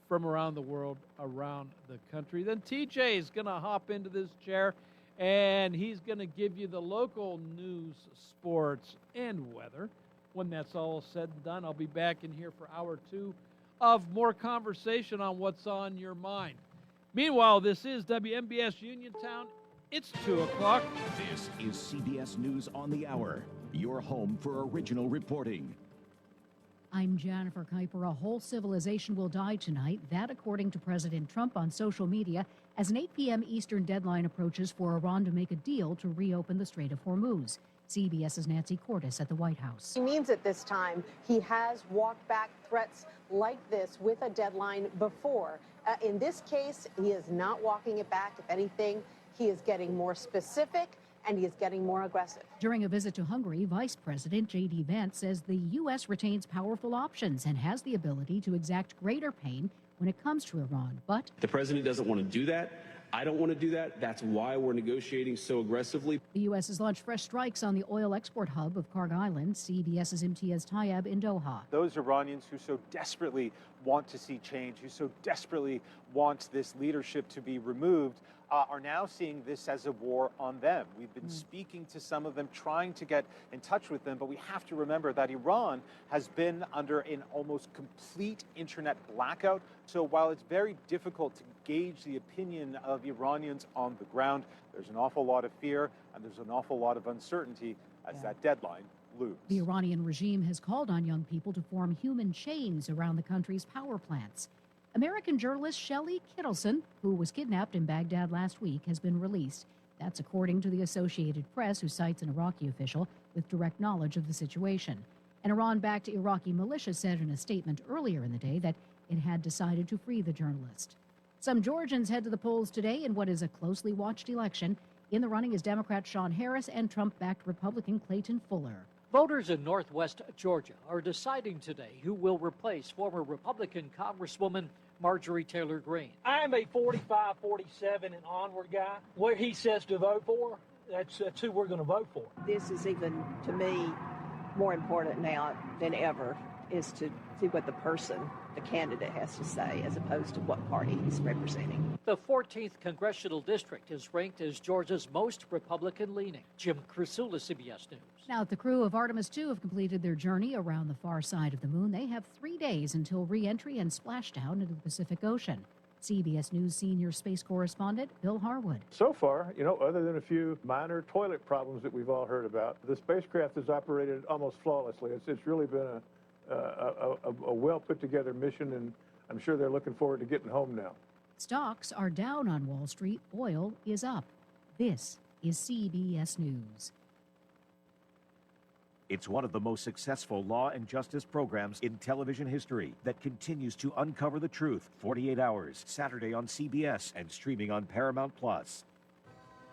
from around the world, around the country. Then TJ is going to hop into this chair, and he's going to give you the local news, sports, and weather. When that's all said and done, I'll be back in here for hour 2 of more conversation on what's on your mind. Meanwhile, this is WMBS Uniontown. It's 2 o'clock. This is CBS News on the Hour, your home for original reporting. I'm Jennifer Kuiper. A whole civilization will die tonight. That, according to President Trump on social media, as an 8 p.m. Eastern deadline approaches for Iran to make a deal to reopen the Strait of Hormuz. CBS's Nancy Cordes at the White House. He means it this time. He has walked back threats like this with a deadline before. In this case, he is not walking it back. If anything, he is getting more specific and he is getting more aggressive. During a visit to Hungary, Vice President J.D. Vance says the U.S. retains powerful options and has the ability to exact greater pain when it comes to Iran. But the president doesn't want to do that. I don't want to do that. That's why we're negotiating so aggressively. The U.S. has launched fresh strikes on the oil export hub of Kharg Island. CBS's Imtiaz Tayeb in Doha. Those Iranians who so desperately want to see change, who so desperately want this leadership to be removed, are now seeing this as a war on them. We've been speaking to some of them, trying to get in touch with them, but we have to remember that Iran has been under an almost complete internet blackout. So while it's very difficult to gauge the opinion of Iranians on the ground, there's an awful lot of fear and there's an awful lot of uncertainty as that deadline looms. The Iranian regime has called on young people to form human chains around the country's power plants. American journalist Shelley Kittleson, who was kidnapped in Baghdad last week, has been released. That's according to the Associated Press, who cites an Iraqi official with direct knowledge of the situation. An Iran-backed Iraqi militia said in a statement earlier in the day that it had decided to free the journalist. Some Georgians head to the polls today in what is a closely watched election. In the running is Democrat Sean Harris and Trump-backed Republican Clayton Fuller. Voters in northwest Georgia are deciding today who will replace former Republican Congresswoman Marjorie Taylor Greene. I'm a 45, 47 and onward guy. What he says to vote for, that's who we're going to vote for. This is even, to me, more important now than ever, is to see what the person, the candidate, has to say as opposed to what party he's representing. The 14th Congressional District is ranked as Georgia's most Republican-leaning. Jim Krasula, CBS News. Now, the crew of Artemis 2 have completed their journey around the far side of the moon. They have 3 days until re-entry and splashdown into the Pacific Ocean. CBS News senior space correspondent Bill Harwood. So far, other than a few minor toilet problems that we've all heard about, the spacecraft has operated almost flawlessly. It's really been a well put together mission, and I'm sure they're looking forward to getting home now. Stocks are down on Wall Street. Oil is up. This is CBS News. It's one of the most successful law and justice programs in television history that continues to uncover the truth. 48 Hours, Saturday on CBS and streaming on Paramount+.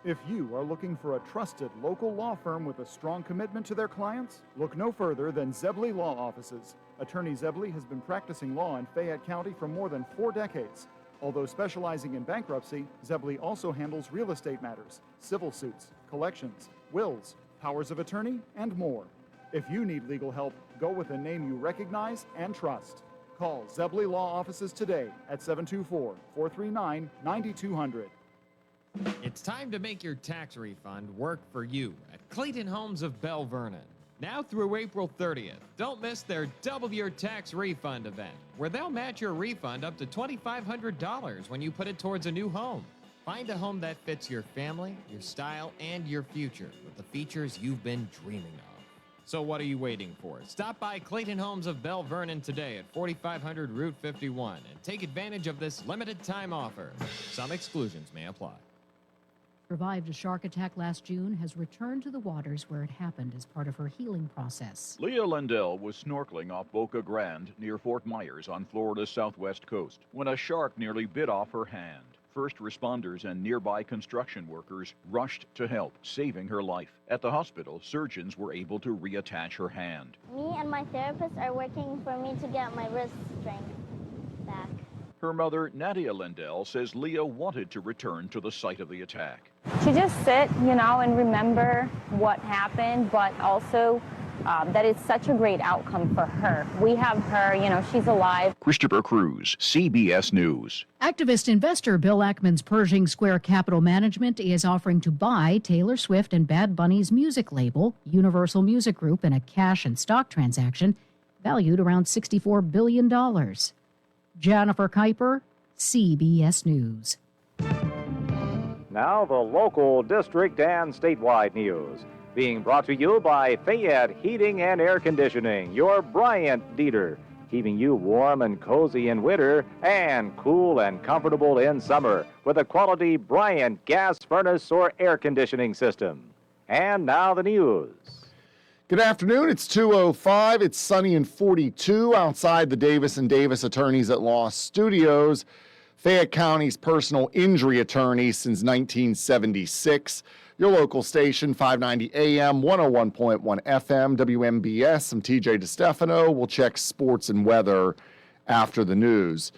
If you are looking for a trusted local law firm with a strong commitment to their clients, look no further than Zebley Law Offices. Attorney Zebley has been practicing law in Fayette County for more than 4 decades. Although specializing in bankruptcy, Zebley also handles real estate matters, civil suits, collections, wills, powers of attorney, and more. If you need legal help, go with a name you recognize and trust. Call Zebley Law Offices today at 724-439-9200. It's time to make your tax refund work for you at Clayton Homes of Bell Vernon. Now through April 30th, don't miss their Double Your Tax Refund event, where they'll match your refund up to $2,500 when you put it towards a new home. Find a home that fits your family, your style, and your future with the features you've been dreaming of. So what are you waiting for? Stop by Clayton Homes of Bell Vernon today at 4500 Route 51 and take advantage of this limited time offer. Some exclusions may apply. Survived a shark attack last June, has returned to the waters where it happened as part of her healing process. Leah Lindell was snorkeling off Boca Grande near Fort Myers on Florida's southwest coast when a shark nearly bit off her hand. First responders and nearby construction workers rushed to help, saving her life. At the hospital, surgeons were able to reattach her hand. Me and my therapist are working for me to get my wrist strength back. Her mother, Nadia Lindell, says Leah wanted to return to the site of the attack. To just sit, and remember what happened, but also that it's such a great outcome for her. We have her, she's alive. Christopher Cruz, CBS News. Activist investor Bill Ackman's Pershing Square Capital Management is offering to buy Taylor Swift and Bad Bunny's music label, Universal Music Group, in a cash and stock transaction valued around $64 billion. Jennifer Kuiper, CBS News. Now the local, district, and statewide news. Being brought to you by Fayette Heating and Air Conditioning, your Bryant Dieter, keeping you warm and cozy in winter and cool and comfortable in summer with a quality Bryant gas furnace or air conditioning system. And now the news. Good afternoon. It's 2:05. It's sunny and 42 outside the Davis & Davis Attorneys at Law Studios, Fayette County's personal injury attorney since 1976. Your local station, 590 AM, 101.1 FM, WMBS. I'm TJ DeStefano. We'll check sports and weather after the news.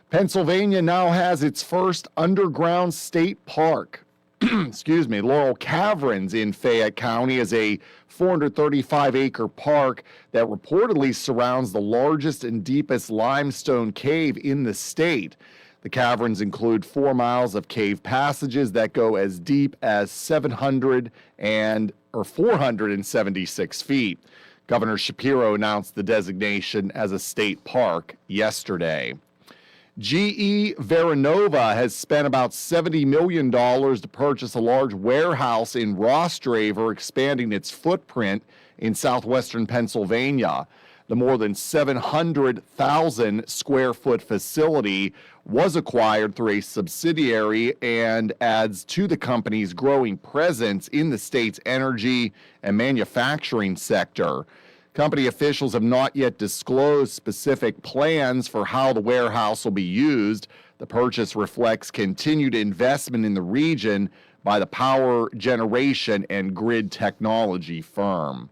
Pennsylvania now has its first underground state park. Laurel Caverns in Fayette County is a 435-acre park that reportedly surrounds the largest and deepest limestone cave in the state. The caverns include 4 miles of cave passages that go as deep as 476 feet. Governor Shapiro announced the designation as a state park yesterday. GE Veranova has spent about $70 million to purchase a large warehouse in Rostraver, expanding its footprint in southwestern Pennsylvania. The more than 700,000 square foot facility was acquired through a subsidiary and adds to the company's growing presence in the state's energy and manufacturing sector. Company officials have not yet disclosed specific plans for how the warehouse will be used. The purchase reflects continued investment in the region by the power generation and grid technology firm.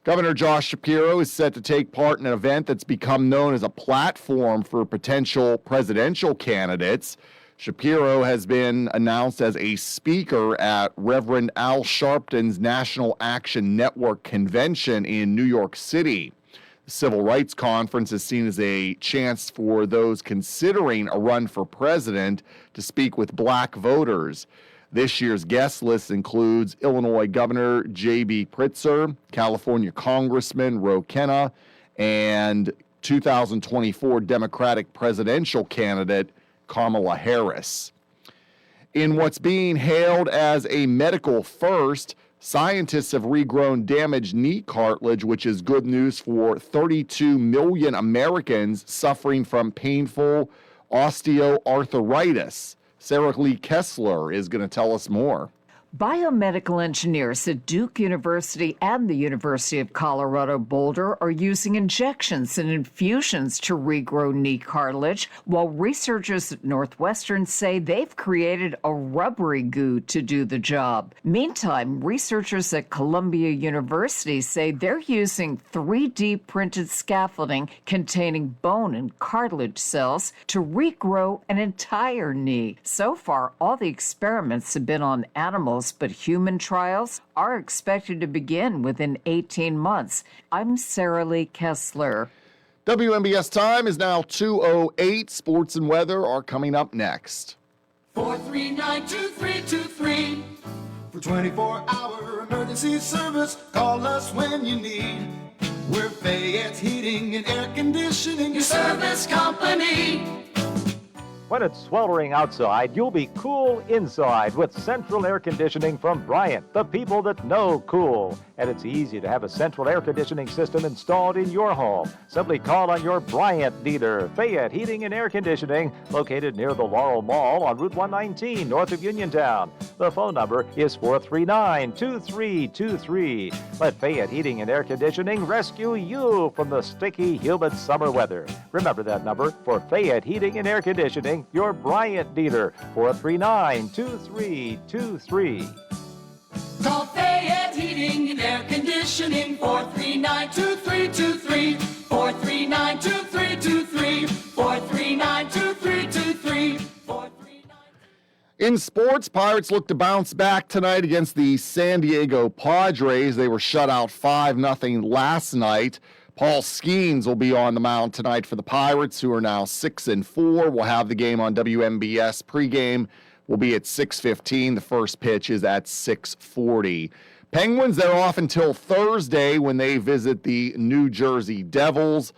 Governor Josh Shapiro is set to take part in an event that's become known as a platform for potential presidential candidates. Shapiro has been announced as a speaker at Reverend Al Sharpton's National Action Network convention in New York City. The Civil Rights Conference is seen as a chance for those considering a run for president to speak with black voters. This year's guest list includes Illinois Governor J.B. Pritzker, California Congressman Ro Khanna, and 2024 Democratic presidential candidate Kamala Harris. In what's being hailed as a medical first, scientists have regrown damaged knee cartilage, which is good news for 32 million Americans suffering from painful osteoarthritis. Sarah Lee Kessler is going to tell us more. Biomedical engineers at Duke University and the University of Colorado Boulder are using injections and infusions to regrow knee cartilage, while researchers at Northwestern say they've created a rubbery goo to do the job. Meantime, researchers at Columbia University say they're using 3D printed scaffolding containing bone and cartilage cells to regrow an entire knee. So far, all the experiments have been on animals, but human trials are expected to begin within 18 months. I'm Sarah Lee Kessler. WMBS time is now 2:08. Sports and weather are coming up next. 439-2323. For 24-hour emergency service, call us when you need. We're Fayette's Heating and Air Conditioning, your service company. When it's sweltering outside, you'll be cool inside with central air conditioning from Bryant, the people that know cool. and it's easy to have a central air conditioning system installed in your home. Simply call on your Bryant dealer, Fayette Heating and Air Conditioning, located near the Laurel Mall on Route 119, north of Uniontown. The phone number is 439-2323. Let Fayette Heating and Air Conditioning rescue you from the sticky, humid summer weather. Remember that number for Fayette Heating and Air Conditioning, your Bryant dealer, 439-2323. Call Fayette Heating and Air Conditioning, 439-2323, 439-2323, 439-2323. In sports, Pirates look to bounce back tonight against the San Diego Padres. They were shut out 5-0 last night. Paul Skeens will be on the mound tonight for the Pirates, who are now 6-4. We'll have the game on WMBS. Pregame will be at 6:15. The first pitch is at 6:40. Penguins, they're off until Thursday when they visit the New Jersey Devils.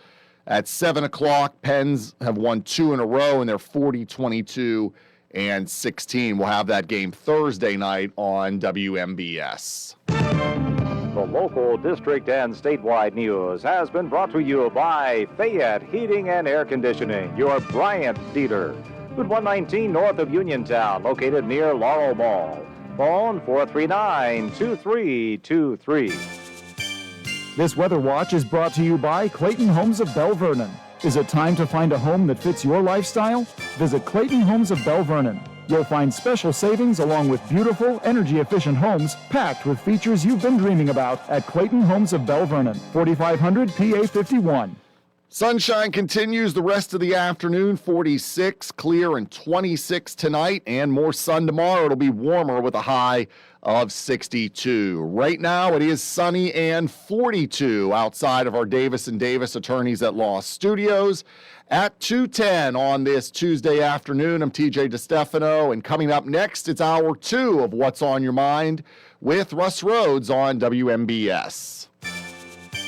At 7 o'clock, Pens have won 2 in a row, and they're 40-22 and 16. We'll have that game Thursday night on WMBS. The local, district, and statewide news has been brought to you by Fayette Heating and Air Conditioning, your Bryant dealer. Route 119 north of Uniontown, located near Laurel Mall. Phone 439-2323. This Weather Watch is brought to you by Clayton Homes of Bell Vernon. Is it time to find a home that fits your lifestyle? Visit Clayton Homes of Bell Vernon. You'll find special savings along with beautiful, energy-efficient homes packed with features you've been dreaming about at Clayton Homes of Bell Vernon, 4500 PA 51. Sunshine continues the rest of the afternoon, 46, clear, and 26 tonight, and more sun tomorrow. It'll be warmer with a high of 62. Right now, it is sunny and 42 outside of our Davis & Davis Attorneys at Law studios. At 2:10 on this Tuesday afternoon, I'm TJ DeStefano, and coming up next, it's hour 2 of What's on Your Mind with Russ Rhodes on WMBS.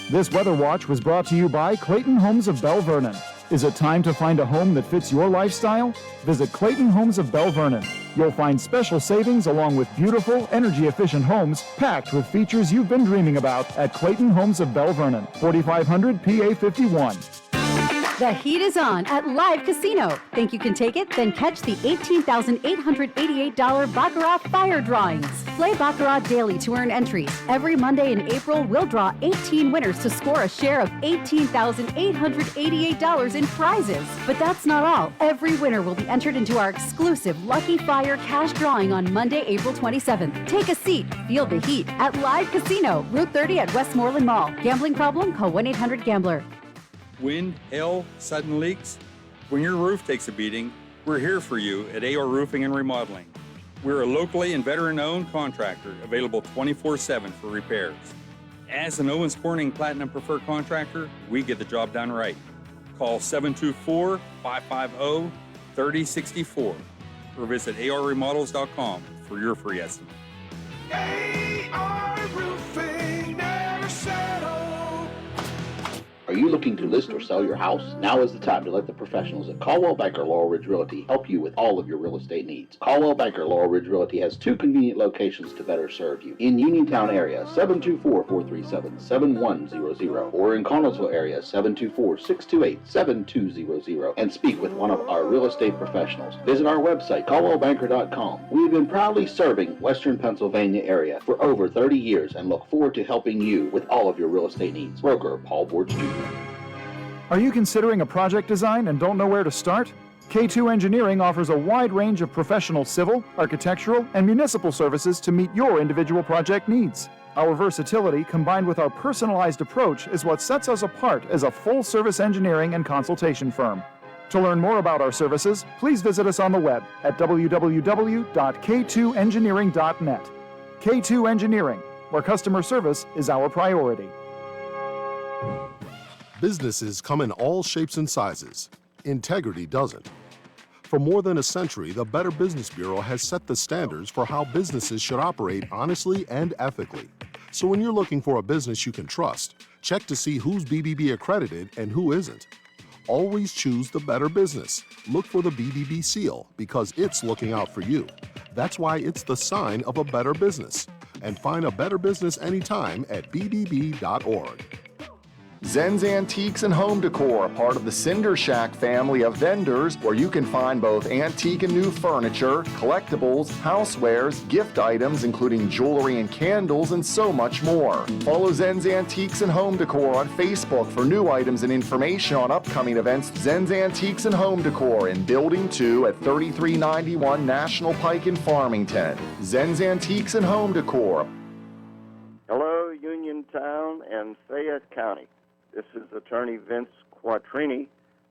This Weather Watch was brought to you by Clayton Homes of Bell Vernon. Is it time to find a home that fits your lifestyle? Visit Clayton Homes of Bell Vernon. You'll find special savings along with beautiful, energy-efficient homes packed with features you've been dreaming about at Clayton Homes of Bell Vernon, 4500 PA 51. The heat is on at Live Casino. Think you can take it? Then catch the $18,888 Baccarat Fire Drawings. Play Baccarat daily to earn entries. Every Monday in April, we'll draw 18 winners to score a share of $18,888 in prizes. But that's not all. Every winner will be entered into our exclusive Lucky Fire cash drawing on Monday, April 27th. Take a seat. Feel the heat at Live Casino, Route 30 at Westmoreland Mall. Gambling problem? Call 1-800-GAMBLER. Wind, hail, sudden leaks. When your roof takes a beating, we're here for you at AR Roofing and Remodeling. We're a locally and veteran-owned contractor available 24/7 for repairs. As an Owens Corning Platinum Preferred Contractor, we get the job done right. Call 724-550-3064 or visit arremodels.com for your free estimate. AR Roofing, never settle. Are you looking to list or sell your house? Now is the time to let the professionals at Caldwell Banker Laurel Ridge Realty help you with all of your real estate needs. Caldwell Banker Laurel Ridge Realty has 2 convenient locations to better serve you. In Uniontown area, 724-437-7100, or in Connellsville area, 724-628-7200, and speak with one of our real estate professionals. Visit our website, caldwellbanker.com. We have been proudly serving Western Pennsylvania area for over 30 years and look forward to helping you with all of your real estate needs. Broker Paul Borch Jr. Are you considering a project design and don't know where to start? K2 Engineering offers a wide range of professional civil, architectural, and municipal services to meet your individual project needs. Our versatility combined with our personalized approach is what sets us apart as a full-service engineering and consultation firm. To learn more about our services, please visit us on the web at www.k2engineering.net. K2 Engineering, where customer service is our priority. Businesses come in all shapes and sizes. Integrity doesn't. For more than a century, the Better Business Bureau has set the standards for how businesses should operate honestly and ethically. So when you're looking for a business you can trust, check to see who's BBB accredited and who isn't. Always choose the Better Business. Look for the BBB seal because it's looking out for you. That's why it's the sign of a better business. and find a better business anytime at bbb.org. Zen's Antiques and Home Decor, a part of the Cinder Shack family of vendors where you can find both antique and new furniture, collectibles, housewares, gift items, including jewelry and candles, and so much more. Follow Zen's Antiques and Home Decor on Facebook for new items and information on upcoming events. Zen's Antiques and Home Decor in Building 2 at 3391 National Pike in Farmington. Zen's Antiques and Home Decor. Hello, Uniontown and Fayette County. This is Attorney Vince Quattrini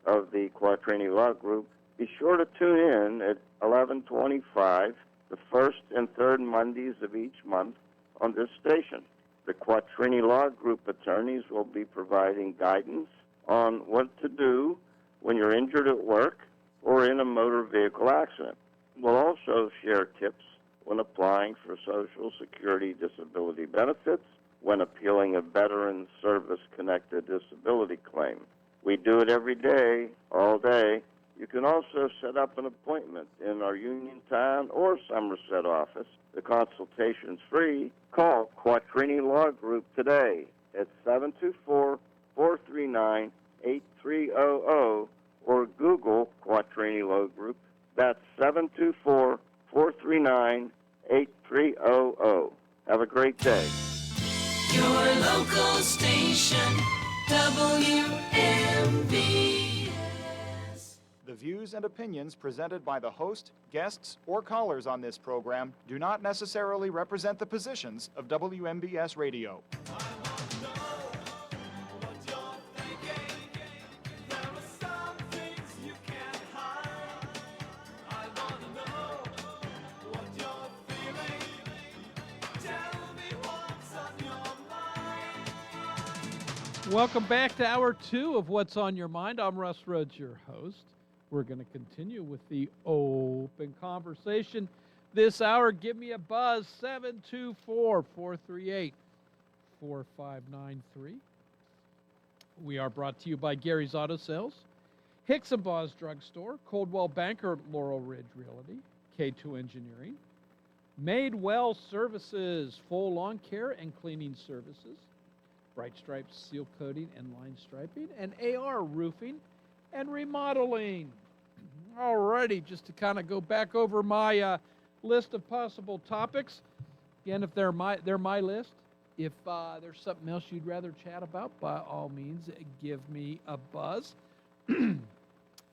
of the Quattrini Law Group. Be sure to tune in at 11:25, the first and third Mondays of each month on this station. The Quattrini Law Group attorneys will be providing guidance on what to do when you're injured at work or in a motor vehicle accident. We'll also share tips when applying for Social Security disability benefits, when appealing a veteran service-connected disability claim. We do it every day, all day. You can also set up an appointment in our Uniontown or Somerset office. The consultation's free. Call Quattrini Law Group today at 724-439-8300 or Google Quattrini Law Group. That's 724-439-8300. Have a great day. Your local station, WMVS. The views and opinions presented by the host, guests, or callers on this program do not necessarily represent the positions of WMBS Radio. Welcome back to Hour 2 of What's on Your Mind. I'm Russ Rhodes, your host. We're going to continue with the open conversation this hour. Give me a buzz, 724-438-4593. We are brought to you by Gary's Auto Sales, Hicks & Baugh's Drugstore, Coldwell Banker, Laurel Ridge Realty, K2 Engineering, Madewell Services, full lawn care and cleaning services, Bright Stripes seal coating and line striping, and AR roofing and remodeling. Alrighty, just to kind of go back over my list of possible topics. Again, if they're my list. If there's something else you'd rather chat about, by all means, give me a buzz.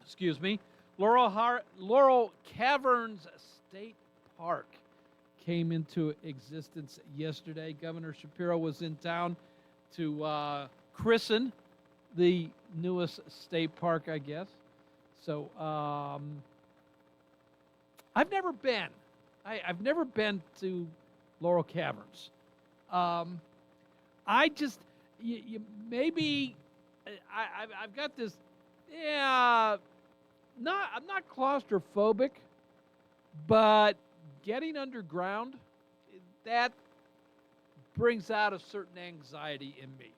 Excuse me. Laurel Caverns State Park came into existence yesterday. Governor Shapiro was in town to christen the newest state park, I guess. So I've never been. I've never been to Laurel Caverns. I just maybe I've got this. Yeah, I'm not claustrophobic, but getting underground, that brings out a certain anxiety in me.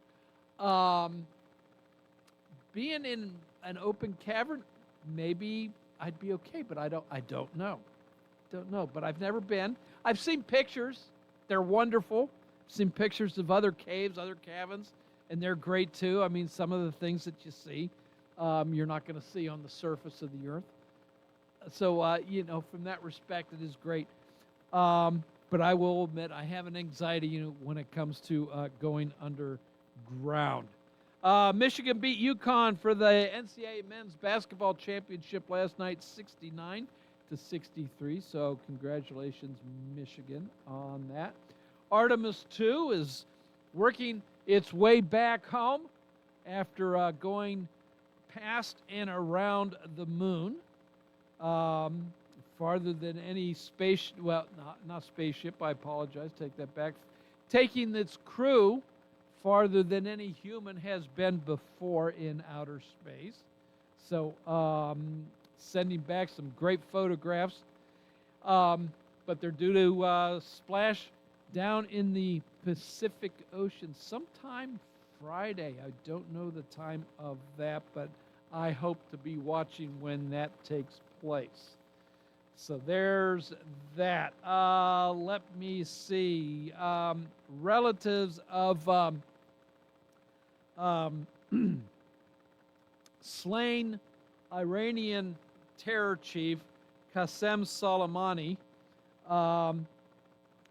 Being in an open cavern, maybe I'd be okay, but I don't know. But I've never been. I've seen pictures. They're wonderful. I've seen pictures of other caves, other caverns, and they're great too. I mean, some of the things that you see, you're not going to see on the surface of the earth. So, from that respect, it is great. But I will admit I have an anxiety, when it comes to going underground. Michigan beat UConn for the NCAA Men's Basketball Championship last night, 69-63. So congratulations, Michigan, on that. Artemis 2 is working its way back home after going past and around the moon. Farther than any not spaceship, I apologize, take that back. Taking its crew farther than any human has been before in outer space. So sending back some great photographs. But they're due to splash down in the Pacific Ocean sometime Friday. I don't know the time of that, but I hope to be watching when that takes place. So there's that. Let me see. Relatives of slain Iranian terror chief Qasem Soleimani,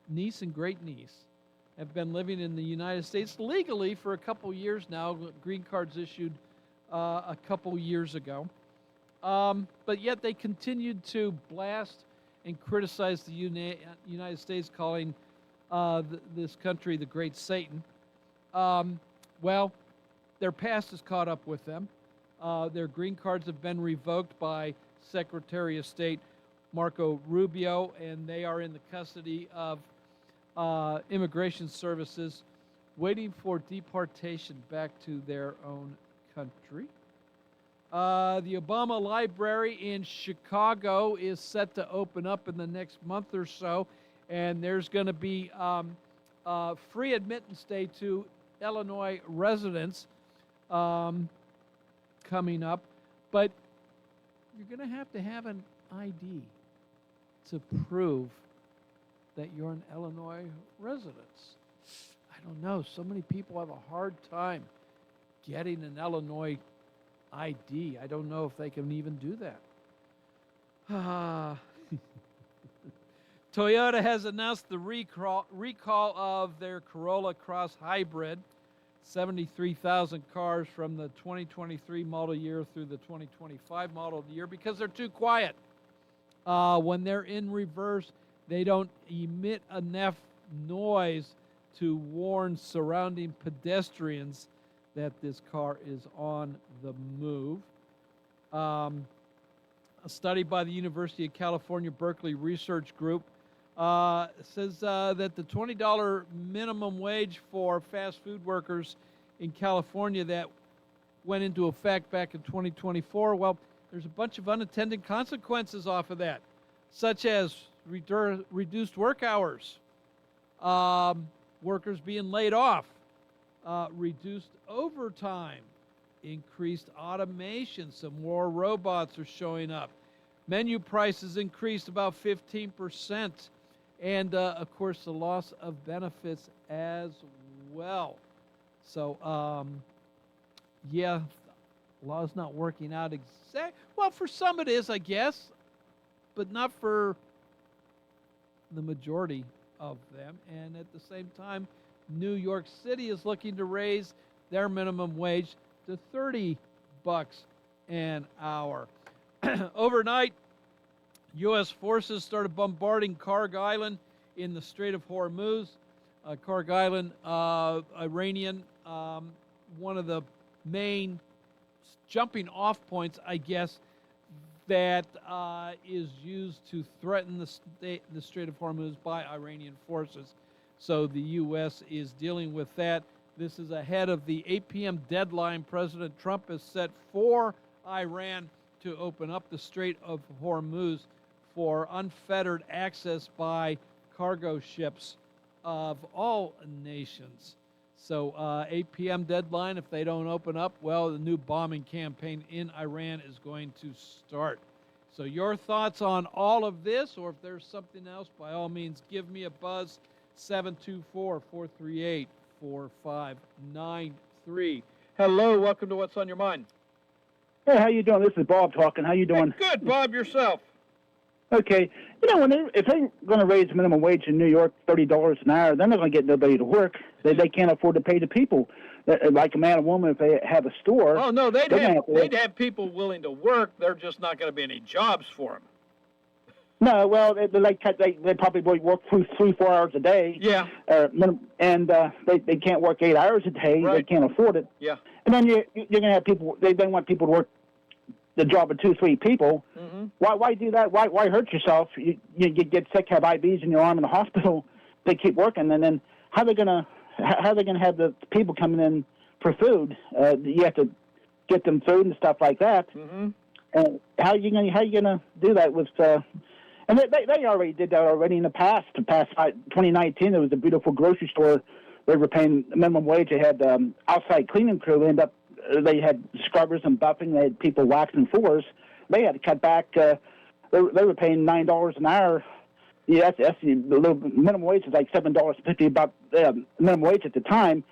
niece and great-niece, have been living in the United States legally for a couple years now. Green cards issued a couple years ago. But yet they continued to blast and criticize the United States, calling this country the Great Satan. Well, their past has caught up with them. Their green cards have been revoked by Secretary of State Marco Rubio, and they are in the custody of Immigration Services, waiting for deportation back to their own country. The Obama Library in Chicago is set to open up in the next month or so, and there's going to be free admittance day to Illinois residents coming up, but you're going to have an ID to prove that you're an Illinois resident. I don't know. So many people have a hard time getting an Illinois ID. I don't know if they can even do that. Toyota has announced the recall of their Corolla Cross Hybrid, 73,000 cars from the 2023 model year through the 2025 model year, because they're too quiet. When they're in reverse, they don't emit enough noise to warn surrounding pedestrians that this car is on the move. A study by the University of California, Berkeley Research Group says that the $20 minimum wage for fast food workers in California that went into effect back in 2024, well, there's a bunch of unintended consequences off of that, such as reduced work hours, workers being laid off, reduced overtime, increased automation, some more robots are showing up. Menu prices increased about 15%, and of course the loss of benefits as well. So, yeah, law's not working out exact. Well, for some it is, I guess, but not for the majority of them. And at the same time, New York City is looking to raise their minimum wage to $30 an hour. Overnight, U.S. forces started bombarding Karg Island in the Strait of Hormuz. Karg Island, Iranian, one of the main jumping off points, I guess, that is used to threaten the Strait of Hormuz by Iranian forces. So the U.S. is dealing with that. This is ahead of the 8 p.m. deadline President Trump has set for Iran to open up the Strait of Hormuz for unfettered access by cargo ships of all nations. So 8 p.m. deadline, if they don't open up, well, the new bombing campaign in Iran is going to start. So your thoughts on all of this, or if there's something else, by all means, give me a buzz, 724-438-4593. Hello, welcome to What's on Your Mind. Hey, how you doing? This is Bob talking. How you doing? Hey, good, Bob, yourself. Okay. You know, if they're going to raise minimum wage in New York $30 an hour, they're not going to get nobody to work. They can't afford to pay the people. Like a man or woman, if they have a store. Oh, no, they'd have people willing to work. They're just not going to be any jobs for them. No, well, they probably work 3-4 hours a day. Yeah. And they can't work 8 hours a day. Right. They can't afford it. Yeah. And then you're going to have people, they want people to work the job of 2-3 people. Mm-hmm. Why do that? Why hurt yourself? You get sick, have IVs in your arm in the hospital. They keep working, and then how are they gonna have the people coming in for food? You have to get them food and stuff like that. Mm-hmm. And how are you gonna do that with? And they already did that already in the past. 2019, there was a beautiful grocery store. They were paying minimum wage. They had outside cleaning crew end up. They had scrubbers and buffing. They had people waxing floors. They had to cut back they were paying $9 an hour. Yeah, that's the little minimum wage is like $7.50 about minimum wage at the time.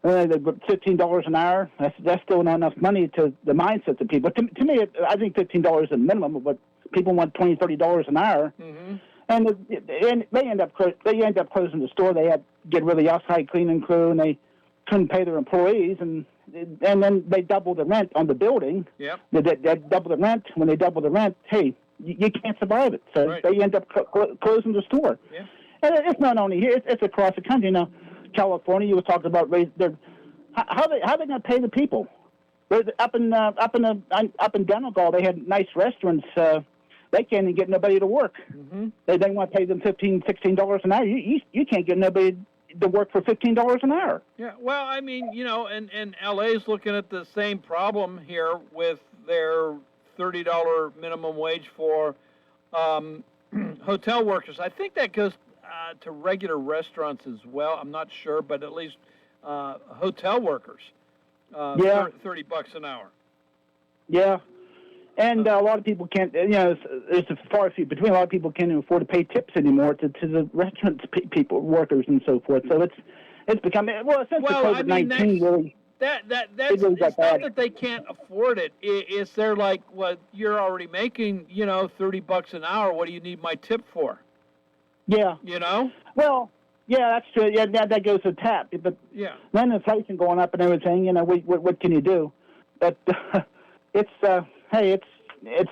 And $15 an hour. That's still not enough money to the mindset of people. To me, I think $15 is the minimum, but people want $20, $30 an hour. Mm-hmm. And they end up closing the store. They had to get rid of the outside cleaning crew, and they couldn't pay their employees, and then they doubled the rent on the building. Yep. They double the rent. When they double the rent, hey, you can't survive it. So they end up closing the store. Yeah. And it's not only here; it's across the country. You know, California. You were talking about how they going to pay the people? Up in Donegal, they had nice restaurants. They can't even get nobody to work. Mm-hmm. They want to pay them $15, $16 an hour. You can't get nobody to work for $15 an hour. Yeah, well, I mean, you know, and LA's looking at the same problem here with their $30 minimum wage for hotel workers. I think that goes to regular restaurants as well. I'm not sure, but at least hotel workers, $30 an hour. Yeah. And a lot of people can't, you know, it's a far few between. A lot of people can't even afford to pay tips anymore to the restaurant people, workers, and so forth. So it's become, since COVID-19 really. That's really it's not that they can't afford it. It's they're like, well, you're already making, you know, $30 an hour. What do you need my tip for? Yeah. You know? Well, yeah, that's true. Yeah, that goes to tap. But yeah, then inflation going up and everything, you know, what can you do? But it's hey, it's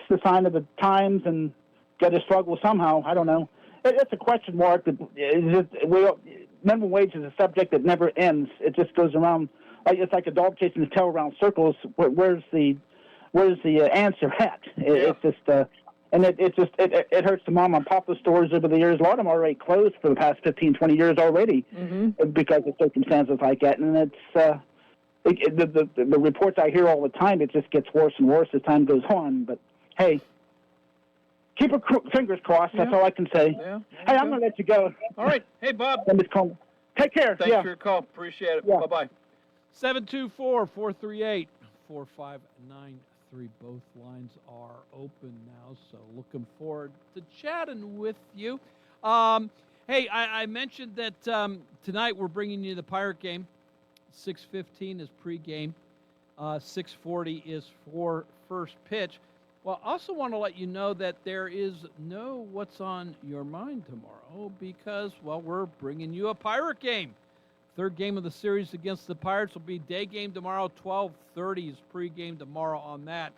the sign of the times, and got to struggle somehow. I don't know. It's a question mark. Minimum wage is a subject that never ends. It just goes around. It's like a dog chasing its tail around circles. Where's the answer at? It's just and it hurts the mom and pop stores over the years. A lot of them already closed for the past 15, 20 years already because of circumstances like that. And it's the reports I hear all the time. It just gets worse and worse as time goes on. But hey, keep your fingers crossed. That's all I can say. Yeah. Hey, I'm gonna let you go. All right. Hey, Bob. Take care. Thanks for your call. Appreciate it. Yeah. Bye-bye. 724-438-4593. Both lines are open now, so looking forward to chatting with you. Hey, I mentioned that tonight we're bringing you the Pirate game. 6:15 is pregame. 6:40 is for first pitch. Well, I also want to let you know that there is no What's on Your Mind tomorrow because, well, we're bringing you a Pirate game. Third game of the series against the Pirates will be day game tomorrow. 12:30 is pregame tomorrow on that,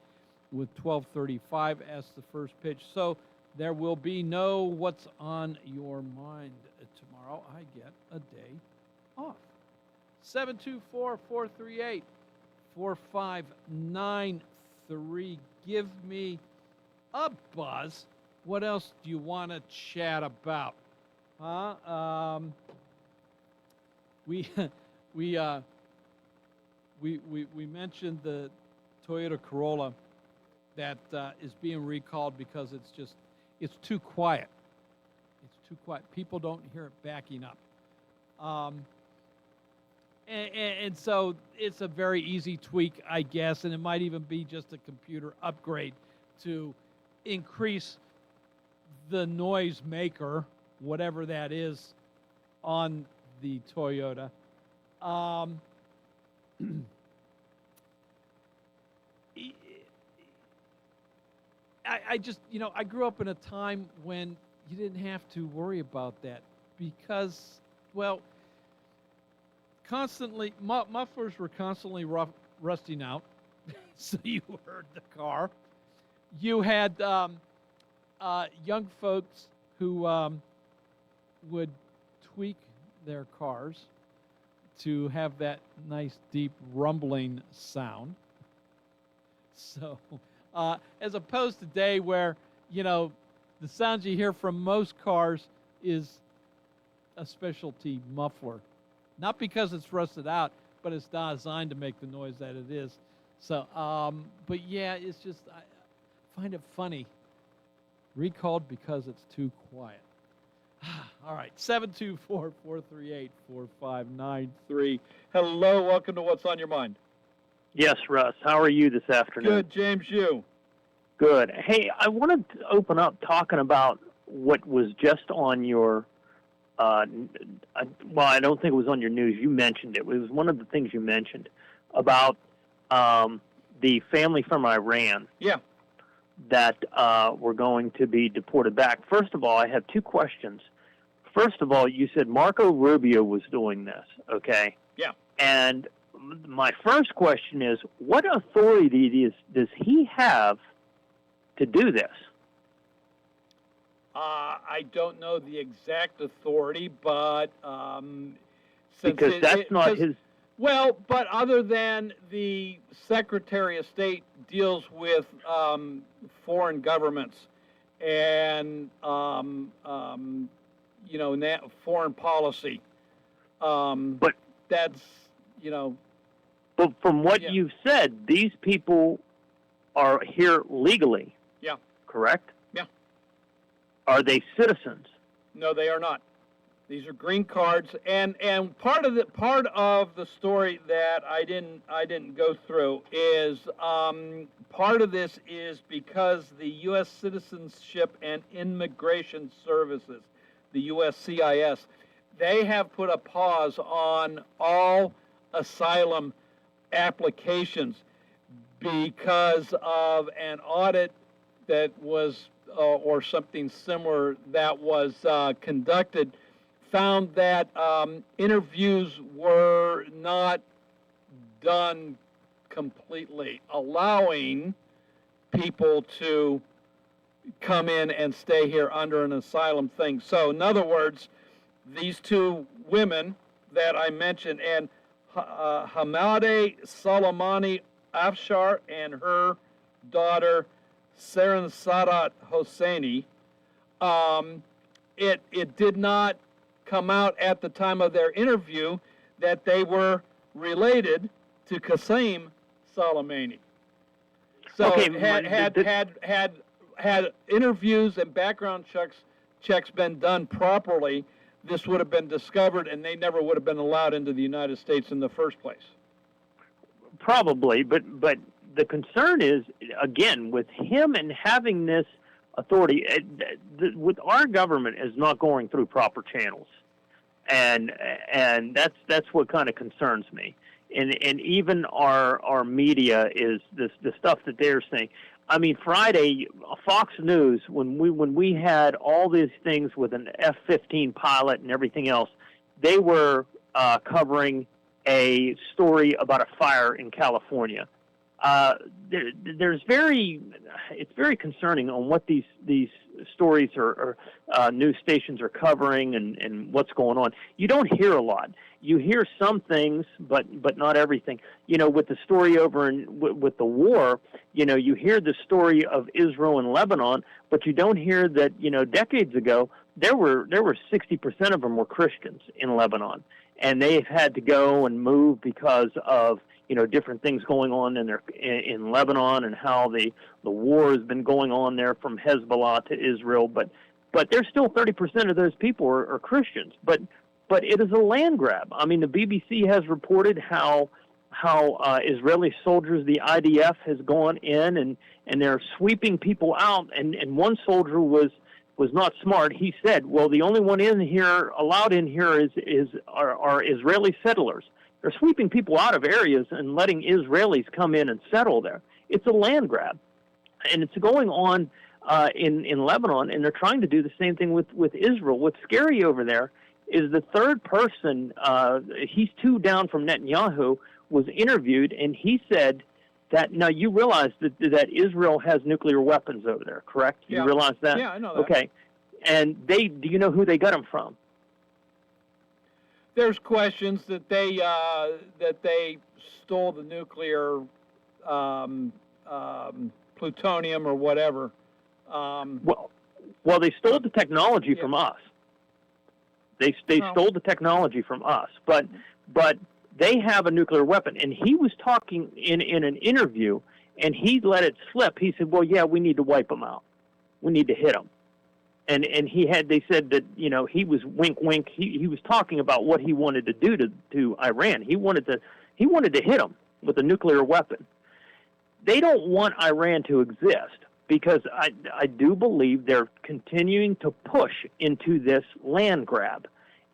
with 12:35 as the first pitch. So there will be no What's on Your Mind tomorrow. I get a day off. 724-438-4593. Give me a buzz. What else do you want to chat about? Huh? We mentioned the Toyota Corolla that is being recalled because it's too quiet. It's too quiet. People don't hear it backing up. And so it's a very easy tweak, I guess, and it might even be just a computer upgrade to increase the noise maker, whatever that is, on the Toyota. I just, I grew up in a time when you didn't have to worry about that because, well, constantly, mufflers were constantly rusting out, so you heard the car. You had young folks who would tweak their cars to have that nice deep rumbling sound. So, as opposed to today where, the sounds you hear from most cars is a specialty muffler. Not because it's rusted out, but it's not designed to make the noise that it is. So, but yeah, it's just, I find it funny. Recalled because it's too quiet. All right, 724-438-4593. Hello, welcome to What's on Your Mind. Yes, Russ. How are you this afternoon? Good, James, you? Good. Hey, I wanted to open up talking about what was just on your, well, I don't think it was on your news. You mentioned it. It was one of the things you mentioned about the family from Iran. Yeah. That were going to be deported back. First of all, I have two questions. First of all, you said Marco Rubio was doing this, okay? Yeah. And my first question is, what authority does he have to do this? I don't know the exact authority, but because that's not his. Well, but other than the Secretary of State deals with foreign governments and foreign policy. But that's But from what you've said, these people are here legally. Yeah. Correct? Yeah. Are they citizens? No, they are not. These are green cards, and part of the story that I didn't go through is part of this is because the U.S. Citizenship and Immigration Services, the USCIS, they have put a pause on all asylum applications because of an audit that was or something similar that was conducted. Found that interviews were not done completely, allowing people to come in and stay here under an asylum thing. So, in other words, these two women that I mentioned, and Hamadeh Soleimani Afshar and her daughter Saren Sadat Hosseini, it did not come out at the time of their interview that they were related to Qasem Soleimani. So had interviews and background checks been done properly, this would have been discovered and they never would have been allowed into the United States in the first place. Probably, but the concern is, again, with him and having this authority, with our government is not going through proper channels. And that's what kind of concerns me, and even our media is the stuff that they're saying. I mean, Friday, Fox News, when we had all these things with an F-15 pilot and everything else, they were covering a story about a fire in California. It's very concerning on what these stories or news stations are covering and what's going on. You don't hear a lot. You hear some things, but not everything. With the story over with the war, you hear the story of Israel and Lebanon, but you don't hear that, decades ago, there were 60% of them were Christians in Lebanon, and they've had to go and move because of different things going on in Lebanon, and how the war has been going on there from Hezbollah to Israel. But there's still 30% of those people are Christians. But it is a land grab. I mean, the BBC has reported how Israeli soldiers, the IDF, has gone in and they're sweeping people out. And one soldier was not smart. He said, well, the only one allowed in here are Israeli settlers. They're sweeping people out of areas and letting Israelis come in and settle there. It's a land grab. And it's going on in Lebanon, and they're trying to do the same thing with Israel. What's scary over there is the third person, he's two down from Netanyahu, was interviewed, and he said that, now you realize that Israel has nuclear weapons over there, correct? Yeah. You realize that? Yeah, I know that. Okay. And do you know who they got them from? There's questions that they stole the nuclear plutonium or whatever. Well, they stole the technology from us. They stole the technology from us, but they have a nuclear weapon. And he was talking in an interview, and he let it slip. He said, "Well, yeah, we need to wipe them out. We need to hit them." And they said that, he was wink wink. He was talking about what he wanted to do to Iran. He wanted to hit them with a nuclear weapon. They don't want Iran to exist. because I do believe they're continuing to push into this land grab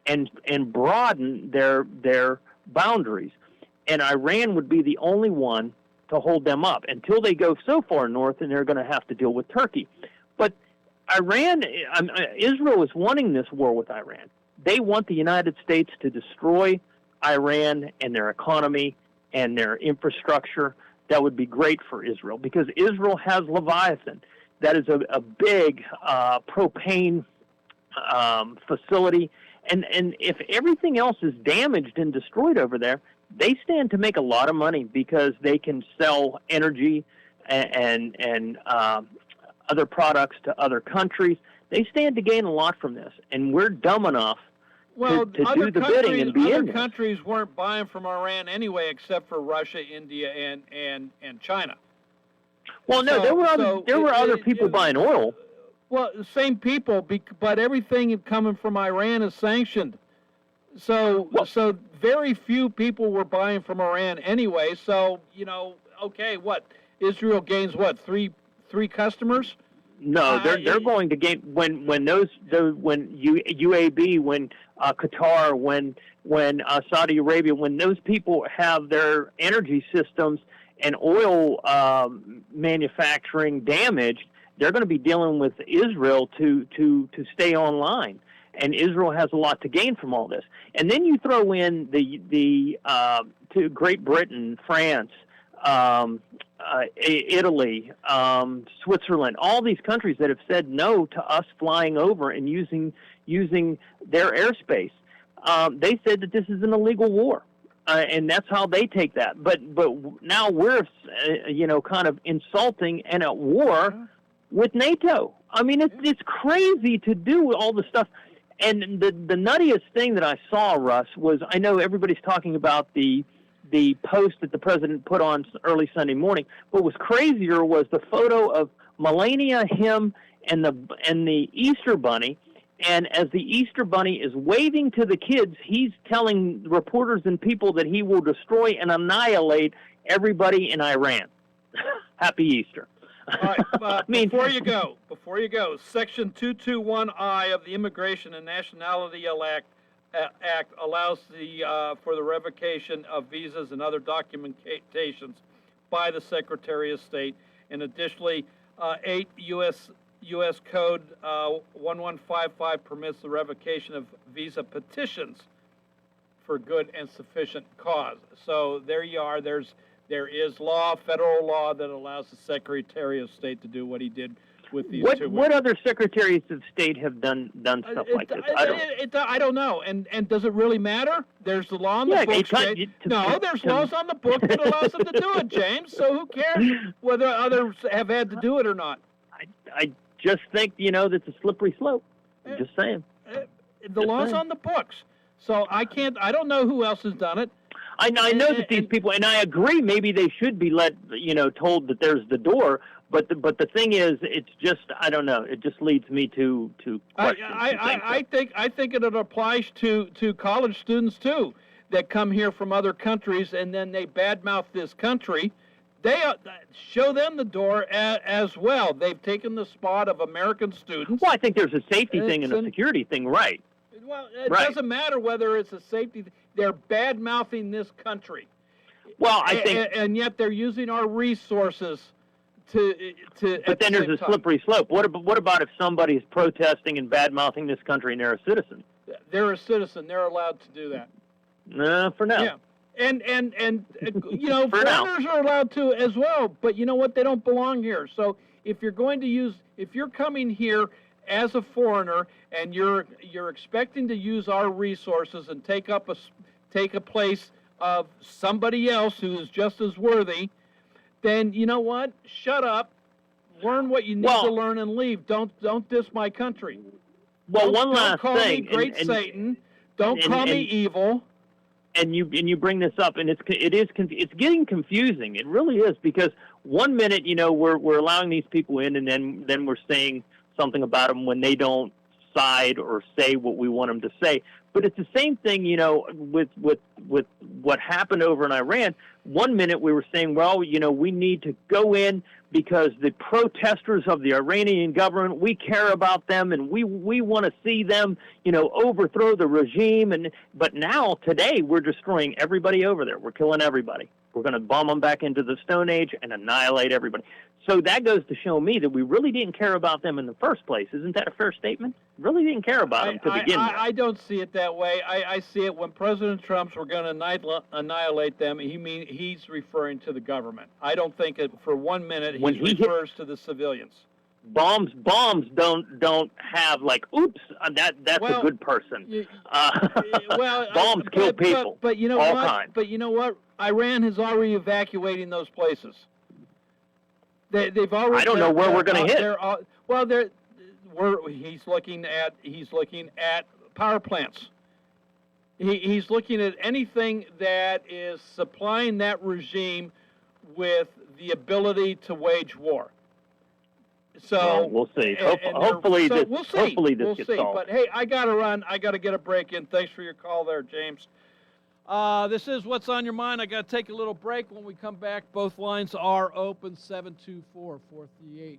and broaden their boundaries. And Iran would be the only one to hold them up until they go so far north, and they're going to have to deal with Turkey. But Israel is wanting this war with Iran. They want the United States to destroy Iran and their economy and their infrastructure. That would be great for Israel, because Israel has Leviathan. That is a big propane facility. And if everything else is damaged and destroyed over there, they stand to make a lot of money, because they can sell energy and other products to other countries. They stand to gain a lot from this, and we're dumb enough to do the bidding and be in other this. countries weren't buying from Iran anyway, except for Russia, India, and China. Well, no, there were other people buying oil. Well, the same people, but everything coming from Iran is sanctioned. So very few people were buying from Iran anyway. So, okay, what? Israel gains what? Three customers? No, they're going to gain when UAB, when Qatar, when Saudi Arabia, when those people have their energy systems and oil manufacturing damaged, they're going to be dealing with Israel to stay online. And Israel has a lot to gain from all this. And then you throw in to Great Britain, France, Italy, Switzerland, all these countries that have said no to us flying over and using their airspace. They said that this is an illegal war, and that's how they take that. But now we're kind of insulting and at war with NATO. I mean, it's crazy to do all the stuff. And the nuttiest thing that I saw, Russ, was, I know everybody's talking about the post that the president put on early Sunday morning. What was crazier was the photo of Melania, him, and the Easter Bunny. And as the Easter Bunny is waving to the kids, he's telling reporters and people that he will destroy and annihilate everybody in Iran. Happy Easter. All right, before you go, Section 221I of the Immigration and Nationality Act allows for the revocation of visas and other documentations by the Secretary of State. And additionally, 8 U.S. Code 1155 permits the revocation of visa petitions for good and sufficient cause. So there you are. There is law, federal law, that allows the Secretary of State to do what he did with these two. What other secretaries of state have done stuff like this? I don't know. And does it really matter? There's the law on the books. There's laws on the book that allows them to do it, James. So who cares whether others have had to do it or not? I just think, that's a slippery slope. I'm just saying. The law's on the books. So I don't know who else has done it. I know that these people, and I agree, maybe they should be told that there's the door. But the thing is, it's just, I don't know. It just leads me to questions. I think it applies to college students too, that come here from other countries and then they badmouth this country. They show them the door as well. They've taken the spot of American students. Well, I think there's a safety thing and a security thing, right? Well, it doesn't matter whether it's a safety. They're bad-mouthing this country. Well, I think, and yet they're using our resources to. But then there's a slippery slope. What about if somebody's protesting and bad-mouthing this country and they're a citizen? They're a citizen. They're allowed to do that. No, for now. Yeah, and foreigners are allowed to as well. But you know what? They don't belong here. So if you're coming here as a foreigner and you're expecting to use our resources and take a place of somebody else who is just as worthy, then you know what? Shut up, learn what you need to learn, and leave. Don't diss my country. Well, don't last call thing, me Great Satan. Don't call me evil. And you bring this up, and it's getting confusing. It really is, because one minute we're allowing these people in, and then we're saying something about them when they don't side or say what we want them to say. But it's the same thing, you know, with what happened over in Iran. One minute we were saying, well, you know, we need to go in because the protesters of the Iranian government, we care about them and we want to see them, you know, overthrow the regime. But now, today, we're destroying everybody over there. We're killing everybody. We're going to bomb them back into the Stone Age and annihilate everybody. So that goes to show me that we really didn't care about them in the first place. Isn't that a fair statement? Really didn't care about them to begin with. I don't see it that way. I see it when President Trump's were going to annihilate them, he's referring to the government. I don't think it, for 1 minute he refers to the civilians. Bombs don't have like, oops, that's a good person. Bombs kill people. But you know all what? kinds. But you know what? Iran is already evacuating those places. They've already. I don't know where we're going to hit. He's looking at power plants. He's looking at anything that is supplying that regime with the ability to wage war. So well, we'll see. Hopefully this gets solved. But hey, I got to run. I got to get a break in. Thanks for your call there, James. This is What's on Your Mind. I got to take a little break. When we come back, both lines are open, 724-438-4593.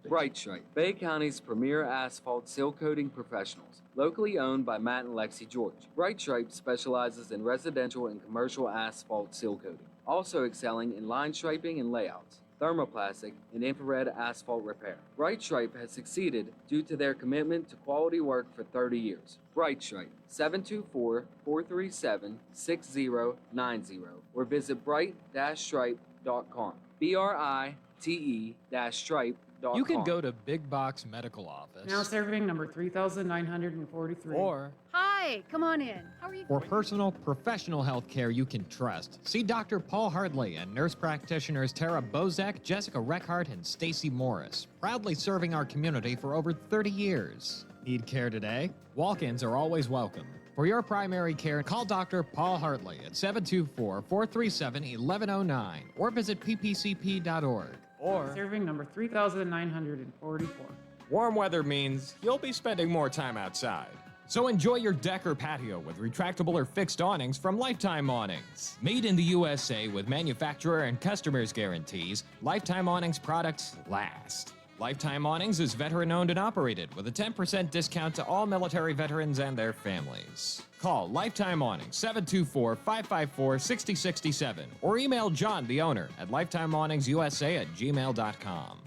Bright Stripe, Bay County's premier asphalt seal coating professionals, locally owned by Matt and Lexi George. Bright Stripe specializes in residential and commercial asphalt seal coating, also excelling in line striping and layouts, thermoplastic, and infrared asphalt repair. Bright Stripe has succeeded due to their commitment to quality work for 30 years. Bright Stripe, 724-437-6090, or visit bright-stripe.com. BRITE-stripe.com. You can go to Big Box Medical Office. Now serving number 3,943. Or Hi, come on in. How are you? for personal, professional health care you can trust, see Dr. Paul Hardley and nurse practitioners Tara Bozak, Jessica Reckhart, and Stacy Morris, proudly serving our community for over 30 years. Need care today? Walk-ins are always welcome. For your primary care, call Dr. Paul Hartley at 724-437-1109 or visit ppcp.org. Or serving number 3,944. warm weather means you'll be spending more time outside. So enjoy your deck or patio with retractable or fixed awnings from Lifetime Awnings. Made in the USA with manufacturer and customers guarantees, Lifetime Awnings products last. Lifetime Awnings is veteran-owned and operated with a 10% discount to all military veterans and their families. Call Lifetime Awnings 724-554-6067 or email John, the owner, at lifetimeawningsusa@gmail.com.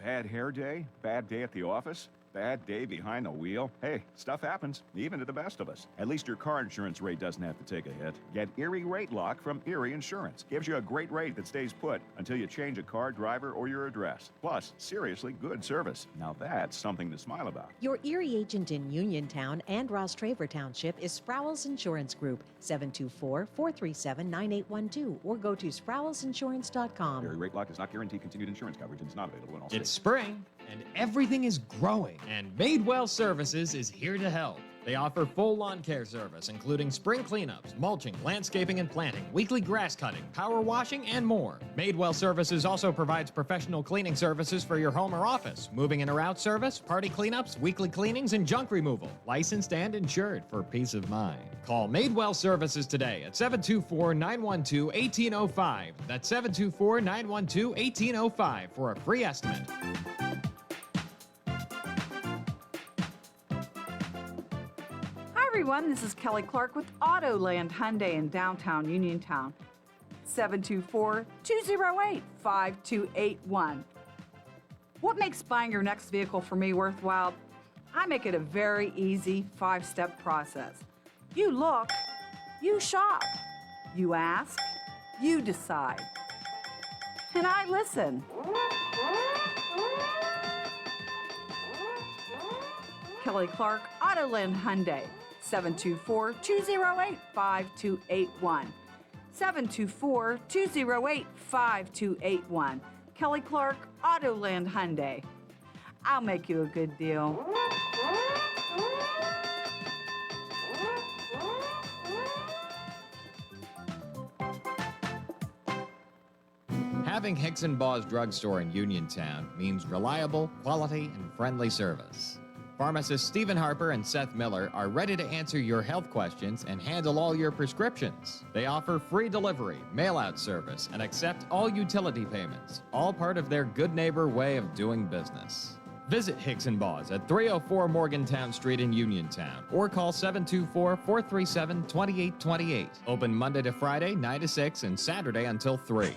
Bad hair day? Bad day at the office? Bad day behind the wheel? Hey, stuff happens, even to the best of us. At least your car insurance rate doesn't have to take a hit. Get Erie Rate Lock from Erie Insurance. Gives you a great rate that stays put until you change a car, driver, or your address. Plus, seriously good service. Now that's something to smile about. Your Erie agent in Uniontown and Ross Traver Township is Sproul's Insurance Group, 724-437-9812, or go to sproulsinsurance.com. Erie Rate Lock does not guarantee continued insurance coverage and is not available in all states. It's spring, and everything is growing, and Madewell Services is here to help. They offer full lawn care service, including spring cleanups, mulching, landscaping and planting, weekly grass cutting, power washing, and more. Madewell Services also provides professional cleaning services for your home or office, moving in or out service, party cleanups, weekly cleanings, and junk removal. Licensed and insured for peace of mind. Call Madewell Services today at 724-912-1805. That's 724-912-1805 for a free estimate. Everyone, this is Kelly Clark with Autoland Hyundai in downtown Uniontown. 724-208-5281. What makes buying your next vehicle for me worthwhile? I make it a very easy 5-step process. You look, you shop, you ask, you decide. And I listen. Kelly Clark, Autoland Hyundai. 724-208-5281. 724-208-5281. Kelly Clark, Autoland Hyundai. I'll make you a good deal. Having Hicks & Baugh's Drugstore in Uniontown means reliable, quality, and friendly service. Pharmacists Stephen Harper and Seth Miller are ready to answer your health questions and handle all your prescriptions. They offer free delivery, mail-out service, and accept all utility payments, all part of their good neighbor way of doing business. Visit Hicks & Baugh's at 304 Morgantown Street in Uniontown or call 724-437-2828. Open Monday to Friday, 9 to 6, and Saturday until 3.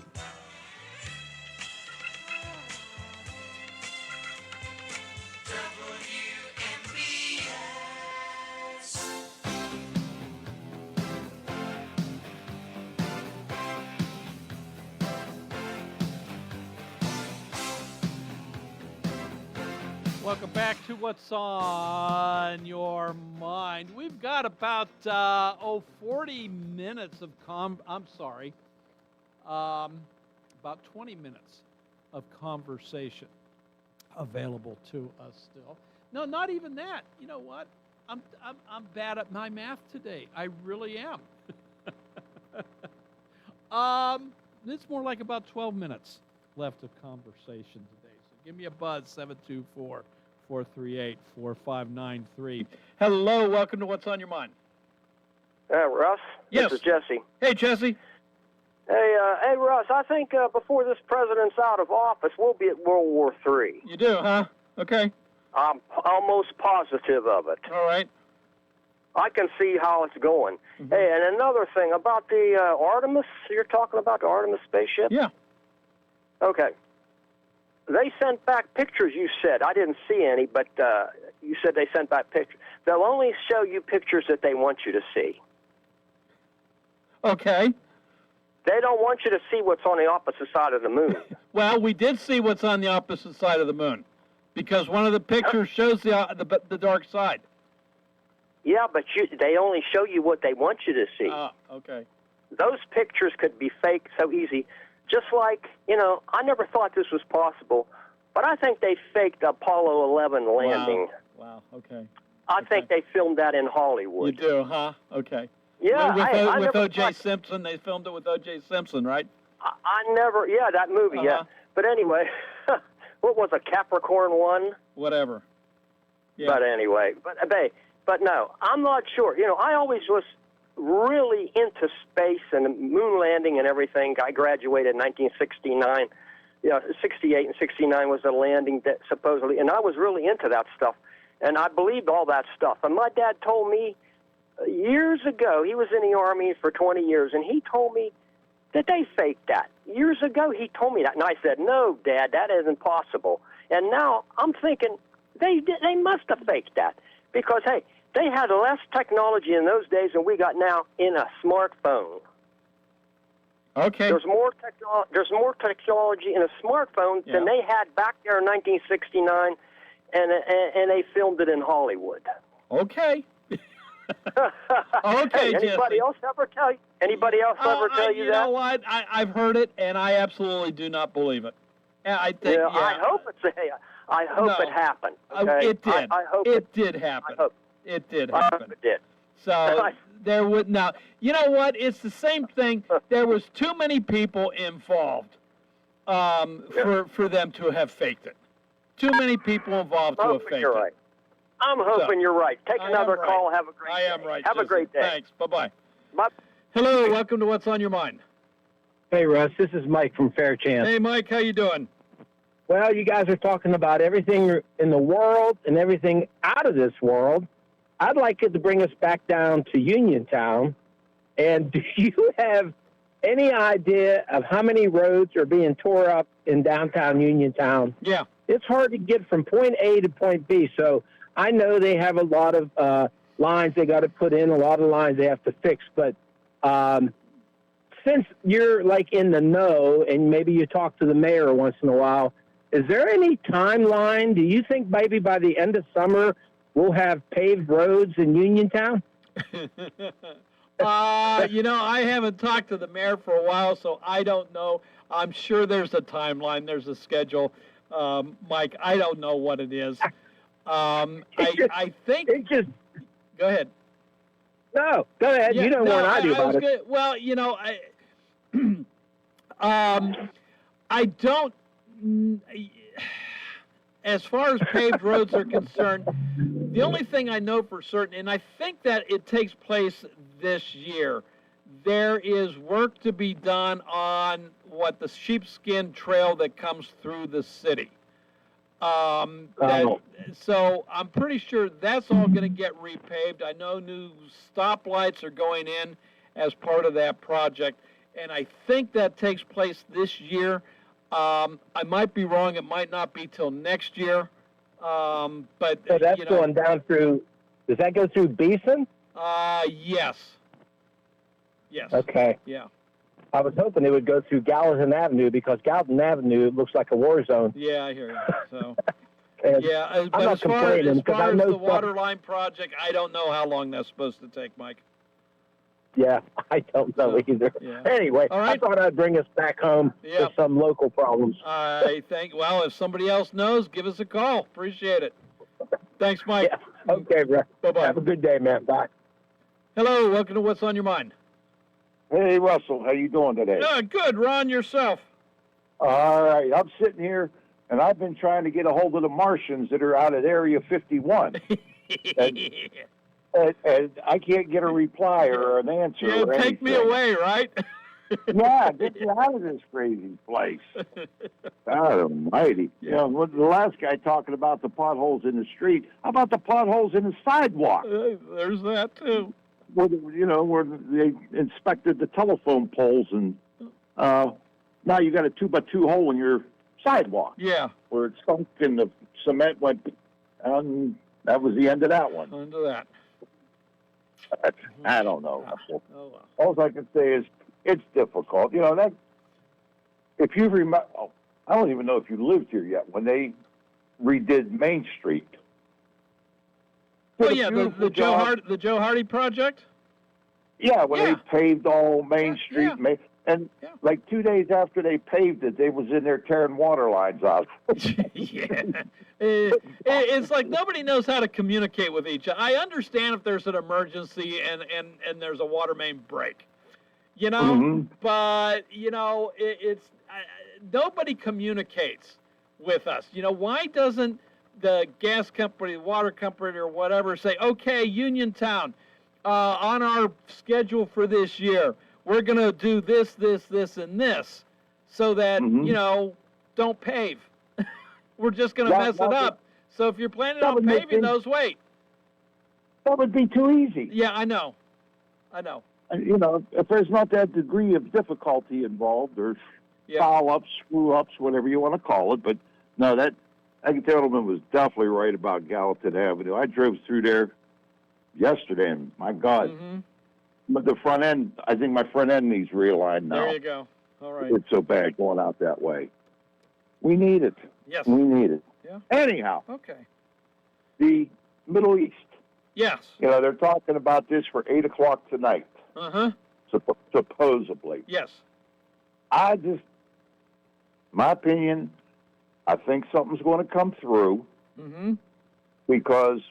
Welcome back to What's on Your Mind. We've got about 40 minutes of about 20 minutes of conversation available to us still. No, not even that. You know what? I'm bad at my math today. I really am. It's more like about 12 minutes left of conversation today. So give me a buzz, 724-438-4593. Hello, welcome to What's on Your Mind. Russ? Yes. This is Jesse. Hey, Jesse. Hey, Russ, I think before this president's out of office, we'll be at World War III. You do, huh? Okay. I'm almost positive of it. All right. I can see how it's going. Mm-hmm. Hey, and another thing about the Artemis, you're talking about the Artemis spaceship? Yeah. Okay. They sent back pictures, you said. I didn't see any, but you said they sent back pictures. They'll only show you pictures that they want you to see. Okay. They don't want you to see what's on the opposite side of the moon. Well, we did see what's on the opposite side of the moon, because one of the pictures shows the dark side. Yeah, but they only show you what they want you to see. Okay. Those pictures could be faked so easy. Just like, I never thought this was possible, but I think they faked Apollo 11 landing. Wow. Okay. I think they filmed that in Hollywood. You do, huh? Okay. Yeah, with O.J. Simpson, they filmed it with O.J. Simpson, right? That movie, yeah. But anyway, what was it, Capricorn 1? Whatever. Yeah. But anyway, but no, I'm not sure. I always was really into space and moon landing and everything. I graduated in 1969. 68 and 69 was the landing that supposedly, and I was really into that stuff, and I believed all that stuff. And my dad told me years ago, he was in the Army for 20 years, and he told me that they faked that. Years ago, he told me that, and I said, no, Dad, that isn't possible. And now I'm thinking they must have faked that, because, hey, they had less technology in those days than we got now in a smartphone. Okay. There's more technology in a smartphone than they had back there in 1969, and they filmed it in Hollywood. Okay. Okay, anybody else ever tell you? Anybody else ever tell you that? You know what? I've heard it, and I absolutely do not believe it. I think. Yeah, I hope I hope it happened. Okay? It did. I hope it did happen. It did happen. I hope it did. So there would now. You know what? It's the same thing. There was too many people involved for them to have faked it. Too many people involved to have faked you're it. Right. I'm hoping you're right. Take another call. Have a great day. I am right. Have a great day. Thanks. Bye-bye. Bye. Hello. Welcome to What's on Your Mind. Hey, Russ. This is Mike from Fairchance. Hey, Mike. How you doing? Well, you guys are talking about everything in the world and everything out of this world. I'd like it to bring us back down to Uniontown. And do you have any idea of how many roads are being tore up in downtown Uniontown? Yeah. It's hard to get from point A to point B. So I know they have a lot of lines they got to put in, a lot of lines they have to fix. But since you're like in the know and maybe you talk to the mayor once in a while, is there any timeline? Do you think maybe by the end of summer we'll have paved roads in Uniontown? I haven't talked to the mayor for a while, so I don't know. I'm sure there's a timeline. There's a schedule. Mike, I don't know what it is. I think... Go ahead. No, go ahead. Yeah, you know what I do about it. Well, I don't. As far as paved roads are concerned, the only thing I know for certain, and I think that it takes place this year, there is work to be done on the sheepskin trail that comes through the city. So I'm pretty sure that's all going to get repaved. I know new stoplights are going in as part of that project, and I think that takes place this year. I might be wrong. It might not be till next year. But so that's going down through. Does that go through Beeson? Yes. Yes. Okay. Yeah. I was hoping it would go through Gallatin Avenue because Gallatin Avenue looks like a war zone. Yeah, I hear you. So. And yeah, but not as far complaining as because I know the stuff- water line project, I don't know how long that's supposed to take, Mike. Yeah, I don't know either. Yeah. Anyway, All right. I thought I'd bring us back home to some local problems. I think. Well, if somebody else knows, give us a call. Appreciate it. Thanks, Mike. Yeah. Okay, bro. Bye-bye. Have a good day, man. Bye. Hello. Welcome to What's on Your Mind. Hey, Russell, how you doing today? Good, Ron. Yourself. All right, I'm sitting here, and I've been trying to get a hold of the Martians that are out at Area 51. and I can't get a reply or an answer Yeah, or take me anything. away, right? Yeah, get me out of this crazy place. God almighty. You know, with the last guy talking about the potholes in the street, how about the potholes in the sidewalk? There's that, too. Where they inspected the telephone poles, and now you got a 2x2 hole in your sidewalk. Yeah. Where it sunk and the cement went, and that was the end of that one. Under that. I don't know. Oh, well. All I can say is it's difficult. You know, that if you remember, I don't even know if you lived here yet when they redid Main Street. Oh yeah, the Joe Hardy project. Yeah, when they paved all Main Street, and like 2 days after they paved it, they was in there tearing water lines out. Yeah, it's like nobody knows how to communicate with each other. I understand if there's an emergency and there's a water main break, you know, but you know it's nobody communicates with us. You know, why doesn't the gas company, the water company, or whatever say, okay, Uniontown, on our schedule for this year, we're going to do this, this, this, and this, so that, you know, don't pave. We're just going to mess it up. So if you're planning on paving those, wait. That would be too easy. Yeah, I know. You know, if there's not that degree of difficulty involved, or foul-ups, screw-ups, whatever you want to call it, but no, that gentleman was definitely right about Gallatin Avenue. I drove through there yesterday, and my God. But the front end, I think my front end needs realigned now. There you go. All right. It's so bad going out that way. We need it. Yes. We need it. Yeah. Anyhow. Okay. The Middle East. Yes. You know, they're talking about this for 8 o'clock tonight. Supposedly. Yes. My opinion, I think something's going to come through because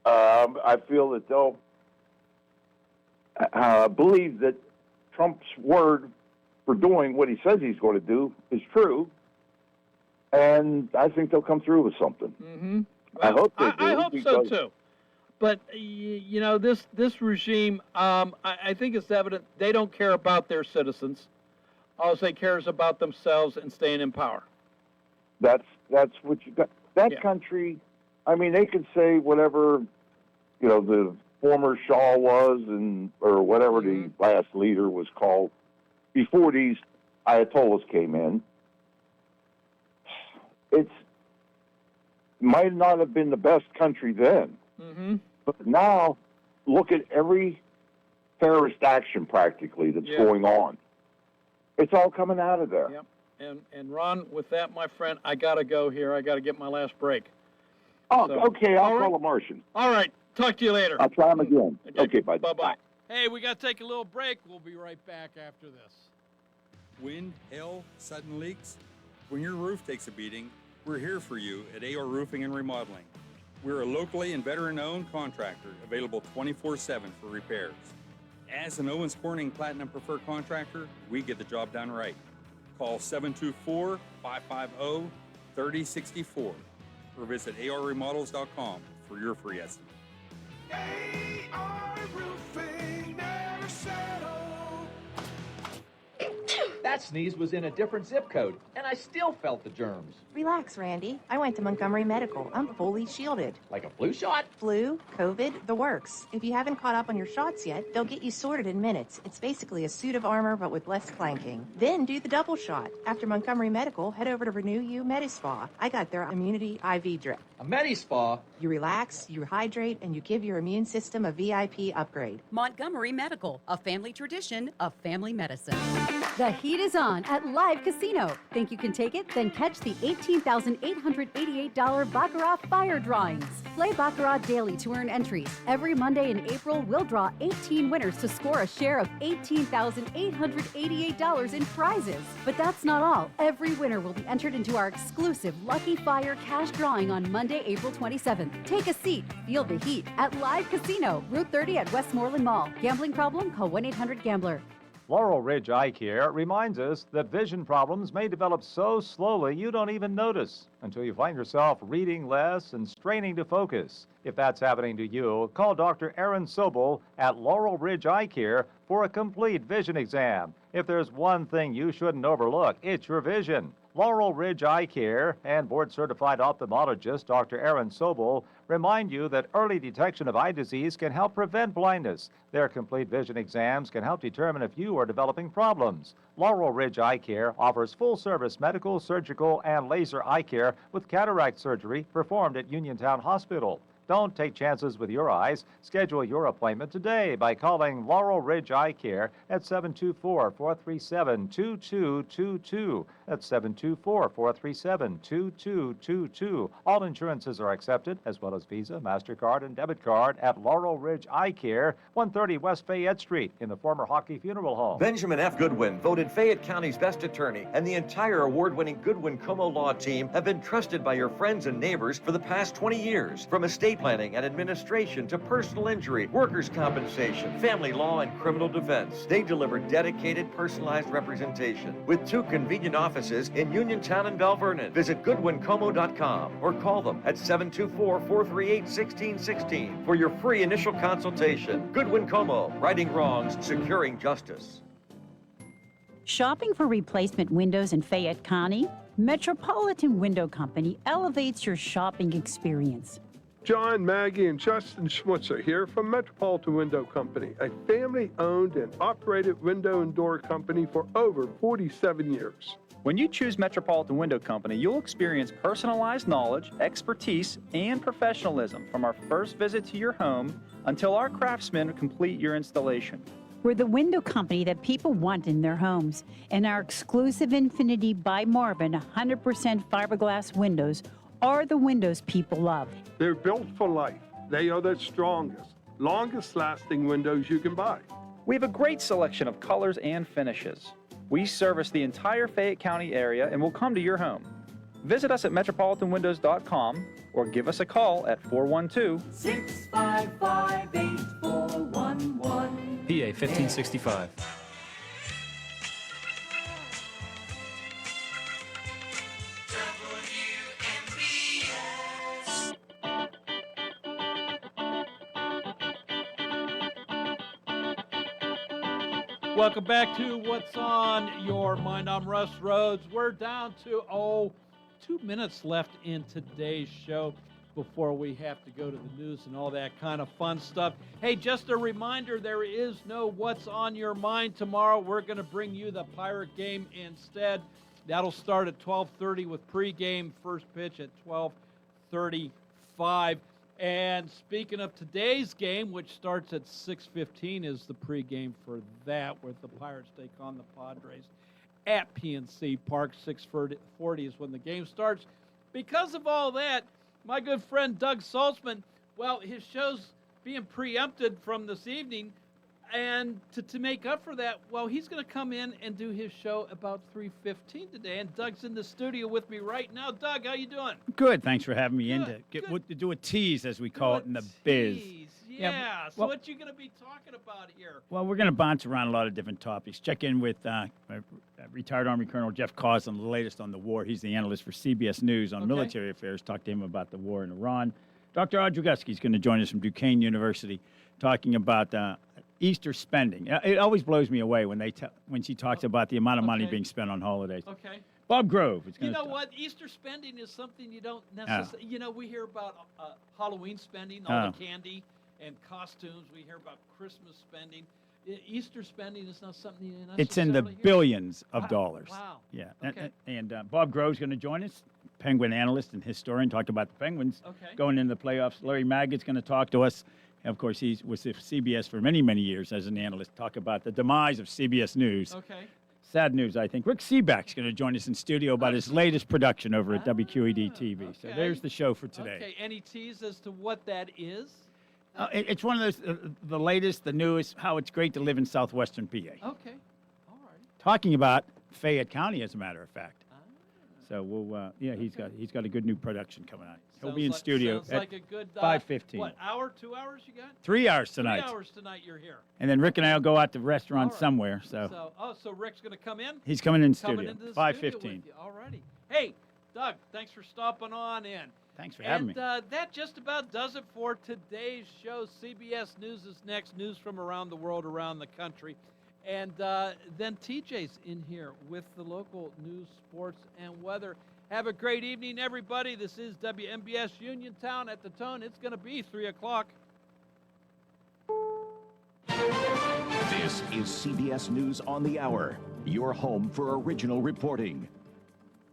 I feel that they'll believe that Trump's word for doing what he says he's going to do is true, and I think they'll come through with something. Well, I hope they do. I hope so too. But you know, this regime, I think it's evident they don't care about their citizens. All they care is about themselves and staying in power. That's what you got. That country, I mean, they can say whatever, you know, the former Shah was, or whatever the last leader was called, before these Ayatollahs came in. It might not have been the best country then, but now look at every terrorist action practically that's going on. It's all coming out of there. Yep. And Ron, with that, my friend, I got to go here. I got to get my last break. Oh, So- okay. I'll all right. call a Martian. All right. Talk to you later. I'll try him again. Okay, bye. Bye-bye. Hey, we got to take a little break. We'll be right back after this. Wind, hail, sudden leaks. When your roof takes a beating, we're here for you at AR Roofing and Remodeling. We're a locally and veteran-owned contractor available 24/7 for repairs. As an Owens Corning Platinum Preferred contractor, we get the job done right. call 724-550-3064 or visit arremodels.com for your free estimate. Roofing, never settle. That sneeze was in a different zip code, and I still felt the germs. Relax, Randy. I went to Montgomery Medical. I'm fully shielded. Like a flu shot? Flu, COVID, the works. If you haven't caught up on your shots yet, they'll get you sorted in minutes. It's basically a suit of armor, but with less clanking. Then do the double shot. After Montgomery Medical, head over to Renew You Medispa. I got their Immunity IV drip. A Medispa? You relax, you hydrate, and you give your immune system a VIP upgrade. Montgomery Medical, a family tradition of family medicine. The heat is on at Live Casino. Think you can take it? Then catch the $18,888 Baccarat Fire Drawings. Play Baccarat daily to earn entries. Every Monday in April, we'll draw 18 winners to score a share of $18,888 in prizes. But that's not all. Every winner will be entered into our exclusive Lucky Fire cash drawing on Monday, April 27th. Take a seat. Feel the heat at Live Casino, Route 30 at Westmoreland Mall. Gambling problem? Call 1-800-GAMBLER. Laurel Ridge Eye Care reminds us that vision problems may develop so slowly you don't even notice until you find yourself reading less and straining to focus. If that's happening to you, call Dr. Aaron Sobel at Laurel Ridge Eye Care for a complete vision exam. If there's one thing you shouldn't overlook, it's your vision. Laurel Ridge Eye Care and board-certified ophthalmologist Dr. Aaron Sobel remind you that early detection of eye disease can help prevent blindness. Their complete vision exams can help determine if you are developing problems. Laurel Ridge Eye Care offers full-service medical, surgical, and laser eye care with cataract surgery performed at Uniontown Hospital. Don't take chances with your eyes. Schedule your appointment today by calling Laurel Ridge Eye Care at 724-437-2222. That's 724-437-2222. All insurances are accepted, as well as Visa, MasterCard, and debit card at Laurel Ridge Eye Care, 130 West Fayette Street in the former Hockey Funeral Home. Benjamin F. Goodwin, voted Fayette County's best attorney, and the entire award-winning Goodwin-Como law team have been trusted by your friends and neighbors for the past 20 years. From estate planning and administration to personal injury, workers' compensation, family law, and criminal defense. They deliver dedicated, personalized representation with 2 convenient offices in Uniontown and Bell Vernon. Visit GoodwinComo.com or call them at 724-438-1616 for your free initial consultation. Goodwin Como, righting wrongs, securing justice. Shopping for replacement windows in Fayette County? Metropolitan Window Company elevates your shopping experience. John, Maggie, and Justin Schmutzer here from Metropolitan Window Company, a family-owned and operated window and door company for over 47 years. When you choose Metropolitan Window Company, you'll experience personalized knowledge, expertise, and professionalism from our first visit to your home until our craftsmen complete your installation. We're the window company that people want in their homes, and our exclusive Infinity by Marvin 100% fiberglass windows are the windows people love. They're built for life. They are the strongest, longest-lasting windows you can buy. We have a great selection of colors and finishes. We service the entire Fayette County area and will come to your home. Visit us at metropolitanwindows.com or give us a call at 412-655-8411. PA 1565. Welcome back to What's on Your Mind. I'm Russ Rhodes. We're down to, 2 minutes left in today's show before we have to go to the news and all that kind of fun stuff. Hey, just a reminder, there is no What's on Your Mind tomorrow. We're going to bring you the Pirate game instead. That'll start at 12:30 with pregame, first pitch at 12:35. And speaking of today's game, which starts at 6:15, is the pregame for that, where the Pirates take on the Padres at PNC Park. 6:40 is when the game starts. Because of all that, my good friend Doug Saltzman, well, his show's being preempted from this evening, and to make up for that, well, he's going to come in and do his show about 3:15 today. And Doug's in the studio with me right now. Doug, how you doing? Good. Thanks for having me in to do a tease, as we call it in the biz. Yeah. So well- what you going to be talking about here? Well, we're going to bounce around a lot of different topics. Check in with retired Army Colonel Jeff Cause on the latest on the war. He's the analyst for CBS News on military affairs. Talk to him about the war in Iran. Dr. Odrogowski is going to join us from Duquesne University talking about Easter spending. It always blows me away when she talks about the amount of money being spent on holidays. Okay. Bob Grove is You going to know what? Easter spending is something you don't necessarily. You know, we hear about Halloween spending, all the candy and costumes. We hear about Christmas spending. Easter spending is not something you necessarily It's in the hear. billions of dollars. Wow. Yeah. Okay. And Bob Grove's going to join us, Penguin analyst and historian, talk about the Penguins Okay. going into the playoffs. Larry Maggott's going to talk to us. Of course, he was with CBS for many, many years as an analyst, talk about the demise of CBS News. Okay. Sad news, I think. Rick Seaback's going to join us in studio about his latest production over at WQED TV. So there's the show for today. Okay. Any tease as to what that is? It's one of those, the latest, the newest, how it's great to live in southwestern PA. Okay. All right. Talking about Fayette County, as a matter of fact. So we'll, he's got a good new production coming out. He'll be in studio Sounds at like a good 5:15. What, hour, 2 hours you got? 3 hours tonight. 3 hours tonight you're here. And then Rick and I will go out to the restaurant All right. somewhere. So So Rick's going to come in? he's coming in Coming studio. into the 5:15. All righty. Hey, Doug, thanks for stopping on in. Thanks for having me. And that just about does it for today's show. CBS News is next. News from around the world, around the country. And then TJ's in here with the local news, sports, and weather. Have a great evening, everybody. This is WMBS Uniontown at the Tone. It's going to be 3 o'clock. This is CBS News on the Hour, your home for original reporting.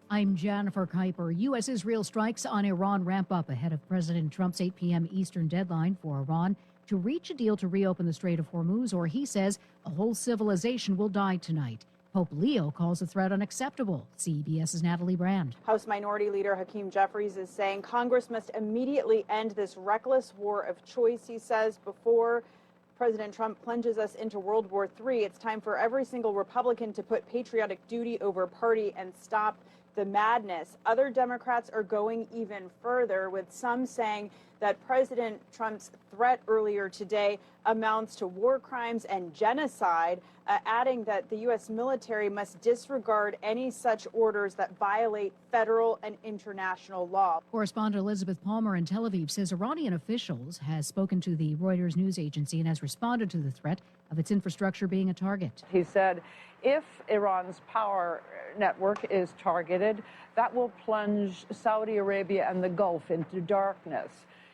I'm Jennifer Kuiper. U.S.-Israel strikes on Iran ramp up ahead of President Trump's 8 p.m. Eastern deadline for Iran to reach a deal to reopen the Strait of Hormuz, or he says a whole civilization will die tonight. Pope Leo calls the threat unacceptable. CBS's Natalie Brand. House Minority Leader Hakeem Jeffries is saying Congress must immediately end this reckless war of choice, he says, before President Trump plunges us into World War III. It's time for every single Republican to put patriotic duty over party and stop the madness. Other Democrats are going even further, with some saying that President Trump's threat earlier today amounts to war crimes and genocide, adding that the U.S. military must disregard any such orders that violate federal and international law. Correspondent Elizabeth Palmer in Tel Aviv says Iranian officials has spoken to the Reuters news agency and has responded to the threat of its infrastructure being a target. He said if Iran's power network is targeted, that will plunge Saudi Arabia and the Gulf into darkness.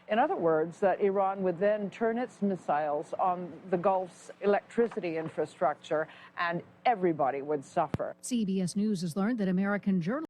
In other words, that Iran would then turn its missiles on the Gulf's electricity infrastructure and everybody would suffer. CBS News has learned that American journalists